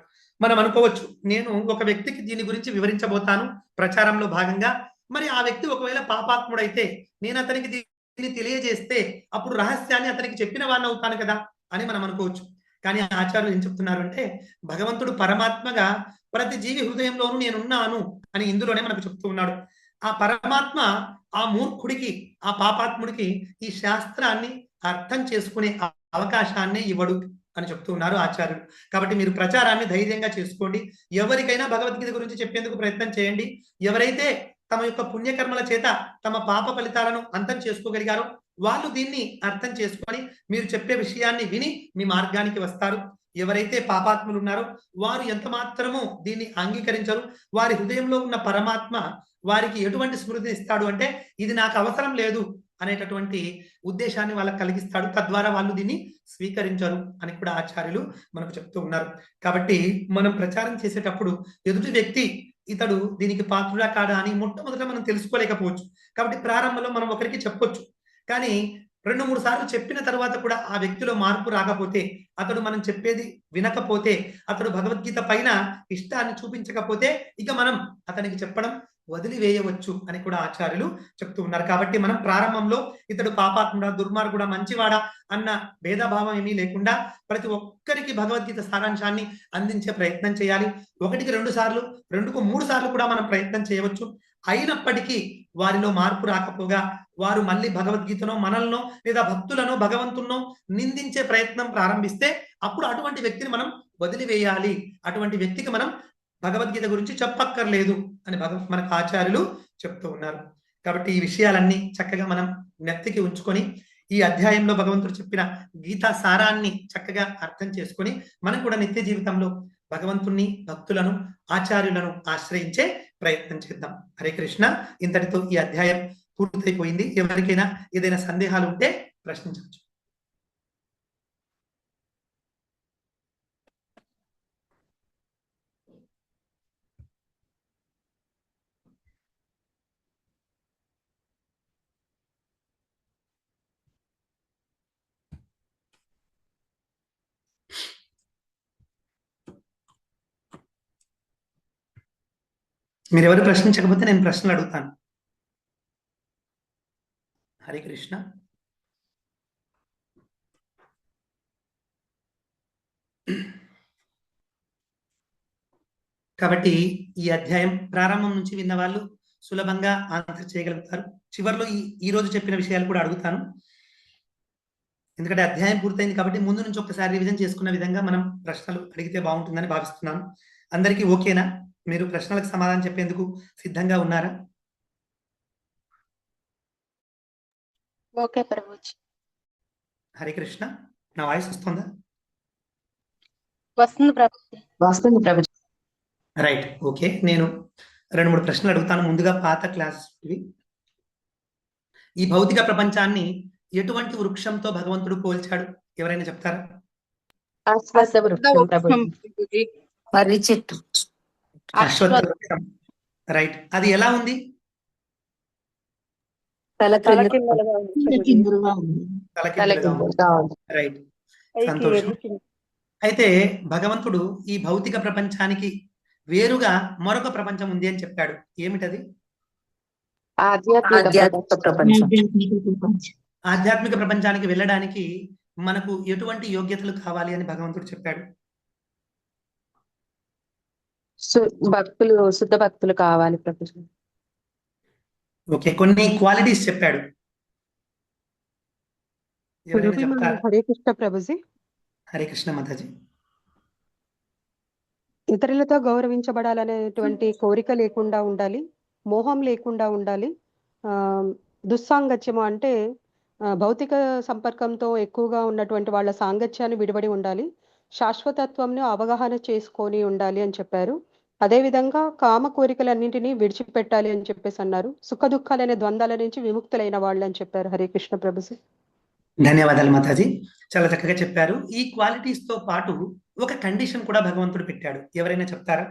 మనం అనుకోవచ్చు, నేను ఒక వ్యక్తికి దీని గురించి వివరించబోతాను ప్రచారంలో భాగంగా. మరి ఆ వ్యక్తి ఒకవేళ పాపాత్ముడైతే నేను అతనికి దీన్ని తెలియజేస్తే అప్పుడు రహస్యాన్ని అతనికి చెప్పిన వాడిని అవుతాను కదా అని మనం అనుకోవచ్చు. కానీ ఆచార్యులు ఏం చెప్తున్నారు అంటే, భగవంతుడు పరమాత్మగా ప్రతి జీవి హృదయంలోనూ నేనున్నాను అని ఇందులోనే మనకు చెప్తూ ఉన్నాడు. ఆ పరమాత్మ ఆ మూర్ఖుడికి, ఆ పాపాత్ముడికి ఈ శాస్త్రాన్ని అర్థం చేసుకునే అవకాశాన్ని ఇవ్వడు అని చెప్తూ ఉన్నారు ఆచార్యులు. కాబట్టి మీరు ప్రచారాన్ని ధైర్యంగా చేసుకోండి. ఎవరికైనా భగవద్గీత గురించి చెప్పేందుకు ప్రయత్నం చేయండి. ఎవరైతే తమ యొక్క పుణ్యకర్మల చేత తమ పాప ఫలితాలను అంతం చేసుకోగలిగారో వాళ్ళు దీన్ని అర్థం చేసుకొని మీరు చెప్పే విషయాన్ని విని మీ మార్గానికి వస్తారు. ఎవరైతే పాపాత్ములు ఉన్నారో వారు ఎంత మాత్రము దీన్ని అంగీకరించరు. వారి హృదయంలో ఉన్న పరమాత్మ వారికి ఎటువంటి స్మృతిని ఇస్తాడు అంటే, ఇది నాకు అవసరం లేదు అనేటటువంటి ఉద్దేశాన్ని వాళ్ళకి కలిగిస్తాడు. తద్వారా వాళ్ళు దీన్ని స్వీకరించరు అని కూడా ఆచార్యులు మనకు చెప్తూ ఉన్నారు. కాబట్టి మనం ప్రచారం చేసేటప్పుడు ఎదుటి వ్యక్తి ఇతడు దీనికి పాత్రుడా కాదా అని మొట్టమొదట మనం తెలుసుకోలేకపోవచ్చు. కాబట్టి ప్రారంభంలో మనం ఒకరికి చెప్పొచ్చు. కానీ 2-3 సార్లు చెప్పిన తర్వాత కూడా ఆ వ్యక్తిలో మార్పు రాకపోతే, అతడు మనం చెప్పేది వినకపోతే, అతడు భగవద్గీత పైన ఇష్టాన్ని చూపించకపోతే ఇక మనం అతనికి చెప్పడం వదిలివేయవచ్చు అని కూడా ఆచార్యులు చెప్తూ ఉన్నారు. కాబట్టి మనం ప్రారంభంలో ఇతడు పాపాత్ముడా, దుర్మార్గుడా, మంచివాడా అన్న భేదభావం ఏమీ లేకుండా ప్రతి ఒక్కరికి భగవద్గీత సారాంశాన్ని అందించే ప్రయత్నం చేయాలి. 1కి 2 సార్లు, 2కు 3 సార్లు కూడా మనం ప్రయత్నం చేయవచ్చు. అయినప్పటికీ వారిలో మార్పు రాకపోగా వారు మళ్ళీ భగవద్గీతనో, మనల్నో లేదా భక్తులను, భగవంతున్నో నిందించే ప్రయత్నం ప్రారంభిస్తే అప్పుడు అటువంటి వ్యక్తిని మనం వదిలివేయాలి. అటువంటి వ్యక్తికి మనం భగవద్గీత గురించి చెప్పక్కర్లేదు అని మనకు ఆచార్యులు చెప్తూ ఉన్నారు. కాబట్టి ఈ విషయాలన్నీ చక్కగా మనం నెత్తికి ఉంచుకొని ఈ అధ్యాయంలో భగవంతుడు చెప్పిన గీతా సారాన్ని చక్కగా అర్థం చేసుకొని మనం కూడా నిత్య జీవితంలో భగవంతుణ్ణి, భక్తులను, ఆచార్యులను ఆశ్రయించే ప్రయత్నం చేద్దాం. హరే కృష్ణ. ఇంతటితో ఈ అధ్యాయం పూర్తయిపోయింది. ఎవరికైనా ఏదైనా సందేహాలు ఉంటే ప్రశ్నించవచ్చు. మీరెవరు ప్రశ్నించకపోతే నేను ప్రశ్నలు అడుగుతాను. హరే కృష్ణ. కాబట్టి ఈ అధ్యాయం ప్రారంభం నుంచి విన్న వాళ్ళు సులభంగా ఆన్సర్ చేయగలుగుతారు. చివరిలో ఈ రోజు చెప్పిన విషయాలు కూడా అడుగుతాను. ఎందుకంటే అధ్యాయం పూర్తయింది కాబట్టి ముందు నుంచి ఒక్కసారి రివిజన్ చేసుకున్న విధంగా మనం ప్రశ్నలు అడిగితే బాగుంటుందని భావిస్తున్నాను. అందరికీ ఓకేనా? మీరు ప్రశ్నలకు సమాధానం చెప్పేందుకు సిద్ధంగా ఉన్నారా? ఓకే ప్రభుజీ. హరే కృష్ణ. నా వాయిస్ వస్తుందా? వస్తుంది ప్రభుజీ. Right, okay. నేను 2-3 ప్రశ్నలు అడుగుతాను. ముందుగా పాత క్లాస్ ఇవి. ఈ భౌతిక ప్రపంచాన్ని ఎటువంటి వృక్షంతో భగవంతుడు పోల్చాడు? ఎవరైనా చెప్తారా? అశ్వత్థ వృక్షం ప్రభుజీ. మర్రి చెట్టు. అశ్వత్థ వృక్షం. రైట్. అది ఎలా ఉంది? తలకిందులుగా ఉంది. తలకిందులుగా ఉంది. రైట్, సంతోషం. అయితే భగవంతుడు ఈ భౌతిక ప్రపంచానికి వేరుగా మరొక ప్రపంచం ఉంది అని చెప్పాడు. ఏమిటది? ఆధ్యాత్మిక ప్రపంచం. ఆధ్యాత్మిక ప్రపంచానికి వెళ్ళడానికి మనకు ఎటువంటి యోగ్యతలు కావాలి అని భగవంతుడు చెప్పాడు? శుద్ధ భక్తులు కావాలి ప్రభుజీ. ఓకే, కొన్ని క్వాలిటీస్ చెప్పాడు. ఎవరైనా చెప్తారా? హరే కృష్ణ ప్రభుజీ. హరే కృష్ణ మాతాజీ. ఇతరులతో గౌరవించబడాలనేటువంటి కోరిక లేకుండా ఉండాలి, మోహం లేకుండా ఉండాలి. దుస్సాంగత్యము అంటే భౌతిక సంపర్కంతో ఎక్కువగా ఉన్నటువంటి వాళ్ళ సాంగత్యాన్ని విడిపడి ఉండాలి. శాశ్వతత్వంను అవగాహన చేసుకొని ఉండాలి అని చెప్పారు. అదేవిధంగా కామ కోరికలన్నింటినీ విడిచిపెట్టాలి అని చెప్పేసి అన్నారు. సుఖ దుఃఖాలనే ద్వంద్వాల నుంచి విముక్తులైన వాళ్ళు అని చెప్పారు. హరే కృష్ణ ప్రభుజీ. ధన్యవాదాలు మాతాజీ, చాలా చక్కగా చెప్పారు. ఈ క్వాలిటీస్ తో పాటు ఒక కండిషన్ కూడా భగవంతుడు పెట్టాడు. ఎవరైనా చెప్తారా?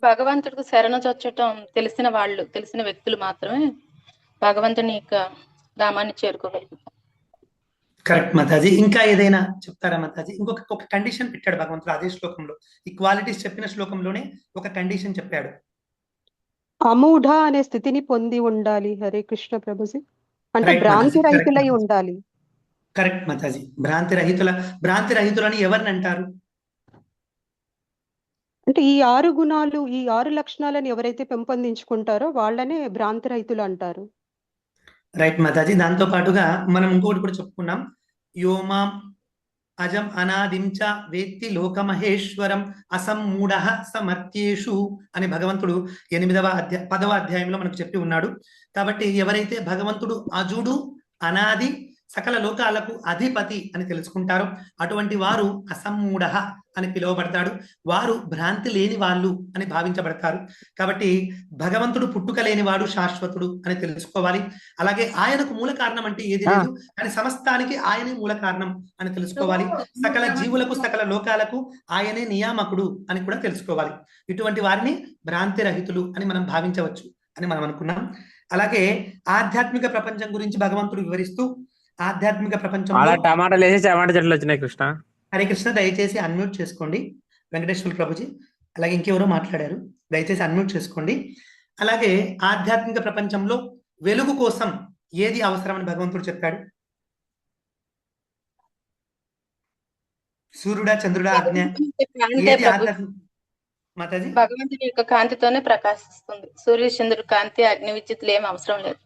భగవంతుడికి శరణొచ్చటం తెలిసిన వ్యక్తులు మాత్రమే భగవంతుని యొక్క ధామాన్ని చేరుకోగలుగుతారు. కరెక్ట్ మాతాజీ. ఇంకా ఏదైనా చెప్తారా మాతాజీ? ఒక కండిషన్ పెట్టాడు భగవంతుడు అదే శ్లోకంలో. ఈ క్వాలిటీస్ చెప్పిన శ్లోకంలోనే ఒక కండిషన్ చెప్పాడు. అమూఢ అనే స్థితిని పొంది ఉండాలి. హరే కృష్ణ ప్రభుజీ. అంటే రైట్ భ్రాంతి మాతాజీ, కరెక్ట్ రహితులై మాతాజీ. ఉండాలి. కరెక్ట్ మాతాజీ. భ్రాంతి రహితులని ఎవరిని అంటారు? అంటే ఈ 6 గుణాలు, ఈ 6 లక్షణాలను ఎవరైతే పెంపొందించుకుంటారో వాళ్ళనే భ్రాంతి రహితులు అంటారు. రైట్ మాతాజీ. దాంతో పాటుగా మనం ఇంకోటి కూడా చెప్పుకున్నాం. యోమాం అజం అనాదించ వేత్తి లోకమహేశ్వరం అసమ్మూఢ సమర్థ్యేషు అని భగవంతుడు 10వ అధ్యాయంలో మనకు చెప్పి ఉన్నాడు. కాబట్టి ఎవరైతే భగవంతుడు అజుడు, అనాది, సకల లోకాలకు అధిపతి అని తెలుసుకుంటారో అటువంటి వారు అసమ్మూఢ అని పిలువబడతాడు. వారు భ్రాంతి లేని వాళ్ళు అని భావించబడతారు. కాబట్టి భగవంతుడు పుట్టుక లేనివాడు, శాశ్వతుడు అని తెలుసుకోవాలి. అలాగే ఆయనకు మూల కారణం అంటే ఏది లేదు, కానీ సమస్తానికి ఆయనే మూల కారణం అని తెలుసుకోవాలి. సకల జీవులకు, సకల లోకాలకు ఆయనే నియామకుడు అని కూడా తెలుసుకోవాలి. ఇటువంటి వారిని భ్రాంతి రహితులు అని మనం భావించవచ్చు అని మనం అనుకున్నాం. అలాగే ఆధ్యాత్మిక ప్రపంచం గురించి భగవంతుడు వివరిస్తూ ఆధ్యాత్మిక ప్రపంచంలో టమాటాలు వేసి టమాటా చెట్లు వచ్చినాయి కృష్ణ. హరే కృష్ణ. దయచేసి అన్మ్యూట్ చేసుకోండి వెంకటేశ్వర ప్రభుజీ. అలాగే ఇంకెవరో మాట్లాడారు, దయచేసి అన్మ్యూట్ చేసుకోండి. అలాగే ఆధ్యాత్మిక ప్రపంచంలో వెలుగు కోసం ఏది అవసరమని భగవంతుడు చెప్పాడు? సూర్యుడా, చంద్రుడా, అగ్ని, ఏది ఆధ్యాత్మిక మాతాజీ? భగవంతుని యొక్క కాంతితోనే ప్రకాశిస్తుంది. సూర్య చంద్రుడి కాంతి, అగ్ని విద్యుత్తులు ఏం అవసరం లేదు.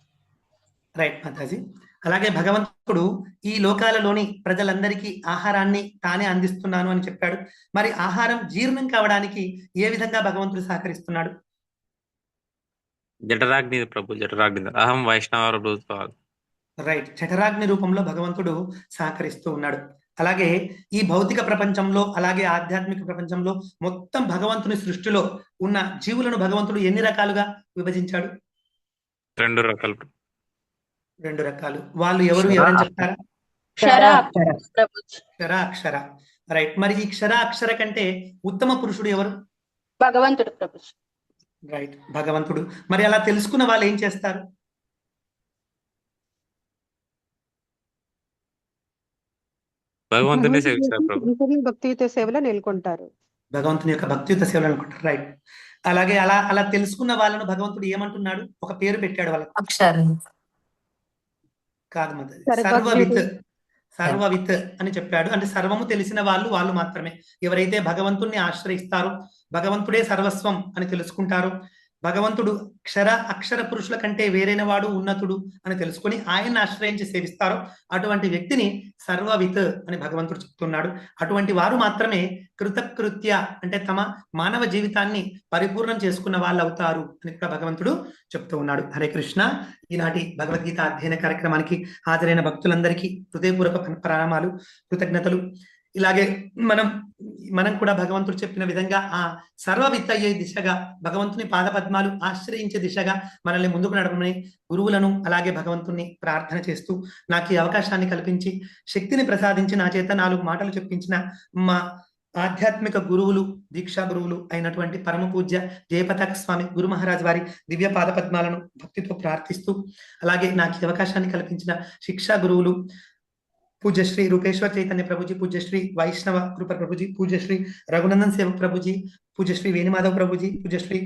రైట్ మాతాజీ. అలాగే భగవంతుడు ఈ లోకాలలోని ప్రజలందరికీ ఆహారాన్ని తానే అందిస్తున్నాను అని చెప్పాడు. మరి ఆహారం జీర్ణం కావడానికి ఏ విధంగా భగవంతుడు సహకరిస్తున్నాడు? జఠరాగ్ని ప్రభు, జఠరాగ్ని. అహం వైష్ణవ రూపాలు. రైట్, జఠరాగ్ని రూపంలో భగవంతుడు సహకరిస్తూ ఉన్నాడు. అలాగే ఈ భౌతిక ప్రపంచంలో, అలాగే ఆధ్యాత్మిక ప్రపంచంలో మొత్తం భగవంతుని సృష్టిలో ఉన్న జీవులను భగవంతుడు ఎన్ని రకాలుగా విభజించాడు? 2 రకాలు. 2 రకాలు. వాళ్ళు ఎవరని చెప్తారా? క్షర అక్షర ప్రభుజీ. క్షర అక్షర. రైట్. మరి ఈ క్షర అక్షర కంటే ఉత్తమ పురుషుడు ఎవరు? భగవంతుడు ప్రభుజీ. రైట్, భగవంతుడు. మరి అలా తెలుసుకున్న వాళ్ళు ఏం చేస్తారు? భగవంతుని సేవిస్తారు ప్రభు. భగవంతుని భక్తియుత సేవలో నెలకొంటారు. భగవంతుని యొక్క భక్తియుత సేవలు అనుకుంటారు. రైట్. అలాగే అలా తెలుసుకున్న వాళ్ళను భగవంతుడు ఏమంటున్నాడు? ఒక పేరు పెట్టాడు వాళ్ళకి. అక్షరం కాదు మాతాజీ, సర్వవిత్ అని చెప్పాడు. అంటే సర్వము తెలిసిన వాళ్ళు మాత్రమే. ఎవరైతే భగవంతుణ్ణి ఆశ్రయిస్తారో, భగవంతుడే సర్వస్వం అని తెలుసుకుంటారో, భగవంతుడు అక్షర పురుషుల కంటే వేరైన వాడు ఉన్నతుడు అని తెలుసుకొని ఆయన్ని ఆశ్రయించి సేవిస్తారో అటువంటి వ్యక్తిని సర్వవిత్ అని భగవంతుడు చెప్తున్నాడు. అటువంటి వారు మాత్రమే కృతకృత్య అంటే తమ మానవ జీవితాన్ని పరిపూర్ణం చేసుకున్న వాళ్ళు అవుతారు అని కూడా భగవంతుడు చెప్తూ ఉన్నాడు. హరే కృష్ణ. ఈనాటి భగవద్గీత అధ్యయన కార్యక్రమానికి హాజరైన భక్తులందరికీ హృదయపూర్వక ప్రణామాలు, కృతజ్ఞతలు. ఇలాగే మనం కూడా భగవంతుడు చెప్పిన విధంగా ఆ సర్వవిత్ అయ్యే దిశగా, భగవంతుని పాదపద్మాలు ఆశ్రయించే దిశగా మనల్ని ముందుకు నడపమని గురువులను అలాగే భగవంతుని ప్రార్థన చేస్తూ నాకు ఈ అవకాశాన్ని కల్పించి శక్తిని ప్రసాదించి నా చేత 4 మాటలు చెప్పించిన మా ఆధ్యాత్మిక గురువులు, దీక్షా గురువులు అయినటువంటి పరమ పూజ్య జయపతాక స్వామి గురు మహారాజ్ వారి దివ్య పాదపద్మాలను భక్తితో ప్రార్థిస్తూ, అలాగే నాకు ఈ అవకాశాన్ని కల్పించిన శిక్షా గురువులు పూజ్యశ్రీ రూపేశ్వర్ చైతన్య ప్రభుజీ, పూజ్యశ్రీ వైష్ణవ కృప ప్రభుజీ, పూజ్యశ్రీ రఘునందన్ సేవక్ ప్రభుజీ, పూజ్యశ్రీ వేణుమాధవ్ ప్రభుజీ, పూజ్యశ్రీ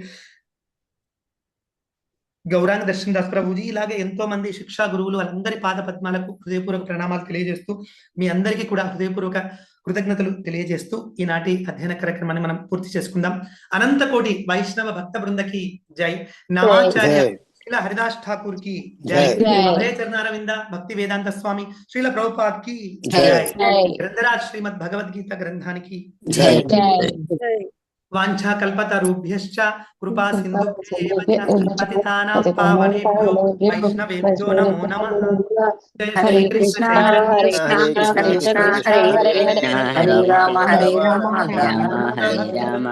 గౌరాంగ దర్శన్ దాస్ ప్రభుజీ, ఇలాగే ఎంతో మంది శిక్షా గురువులు వాళ్ళందరి పాద పద్మాలకు హృదయపూర్వక ప్రణామాలు తెలియజేస్తూ, మీ అందరికీ కూడా హృదయపూర్వక కృతజ్ఞతలు తెలియజేస్తూ ఈనాటి అధ్యయన కార్యక్రమాన్ని మనం పూర్తి చేసుకుందాం. అనంత కోటి వైష్ణవ భక్త బృందకి జై. నవాచార్య శ్రీల హరిదాస్ ఠాకూర్ కి జై. అభయ చరణారవింద భక్తి వేదాంత స్వామి శ్రీల ప్రభుపాద్ కి జై. గ్రంథరాజ్ శ్రీమద్ భగవద్గీత గ్రంథానికి జై. వాంఛా కల్పతరుభ్యశ్చ కృపా సింధుభ్యేవ పతితానాం పావనేభ్యో వైష్ణవేభ్యో నమో నమః. జయ శ్రీ కృష్ణ కృష్ణ హరే హరే హరే రామ హరే రామ హరే రామ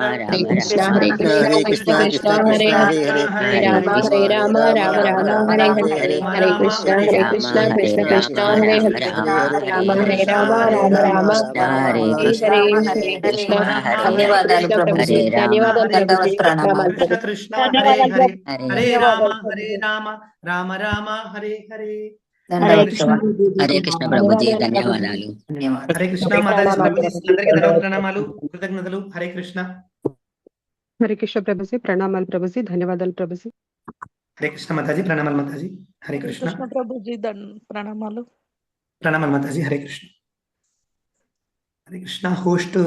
కృష్ణ హరే కృష్ణ కృష్ణ హరే హరే హరే రామ హరే రామ రామ రామ హరే హరే హరే కృష్ణ కృష్ణ కృష్ణ హరే హరే రామ హరే రామ రామ రామ హరే హరే హరే కృష్ణ. ధన్యవాదాలు ప్రభు. ధన్యవాదాలు. కృష్ణ హరే హరే హరే రామ రామ రామ హరే హరే. హరే కృష్ణ హరే కృష్ణ ప్రభుజీ, ధన్యవాదాలు. హరే కృష్ణ మాతాజీ ప్రభుజీ, అందరికీ ధన్యవాదాలు, ప్రణామాలు, కృతజ్ఞతలు. హరే కృష్ణ. హరే కృష్ణ ప్రభుజీ, ప్రణామాలు ప్రభుజీ, ధన్యవాదాలు ప్రభుజీ. హరే కృష్ణ మాతాజీ, ప్రణామాలు మాతాజీ. హరే కృష్ణ. కృష్ణ ప్రభుజీ ప్రణామాలు. ప్రణామాలు మాతాజీ. హరే కృష్ణ. హరే కృష్ణ. హోస్ట్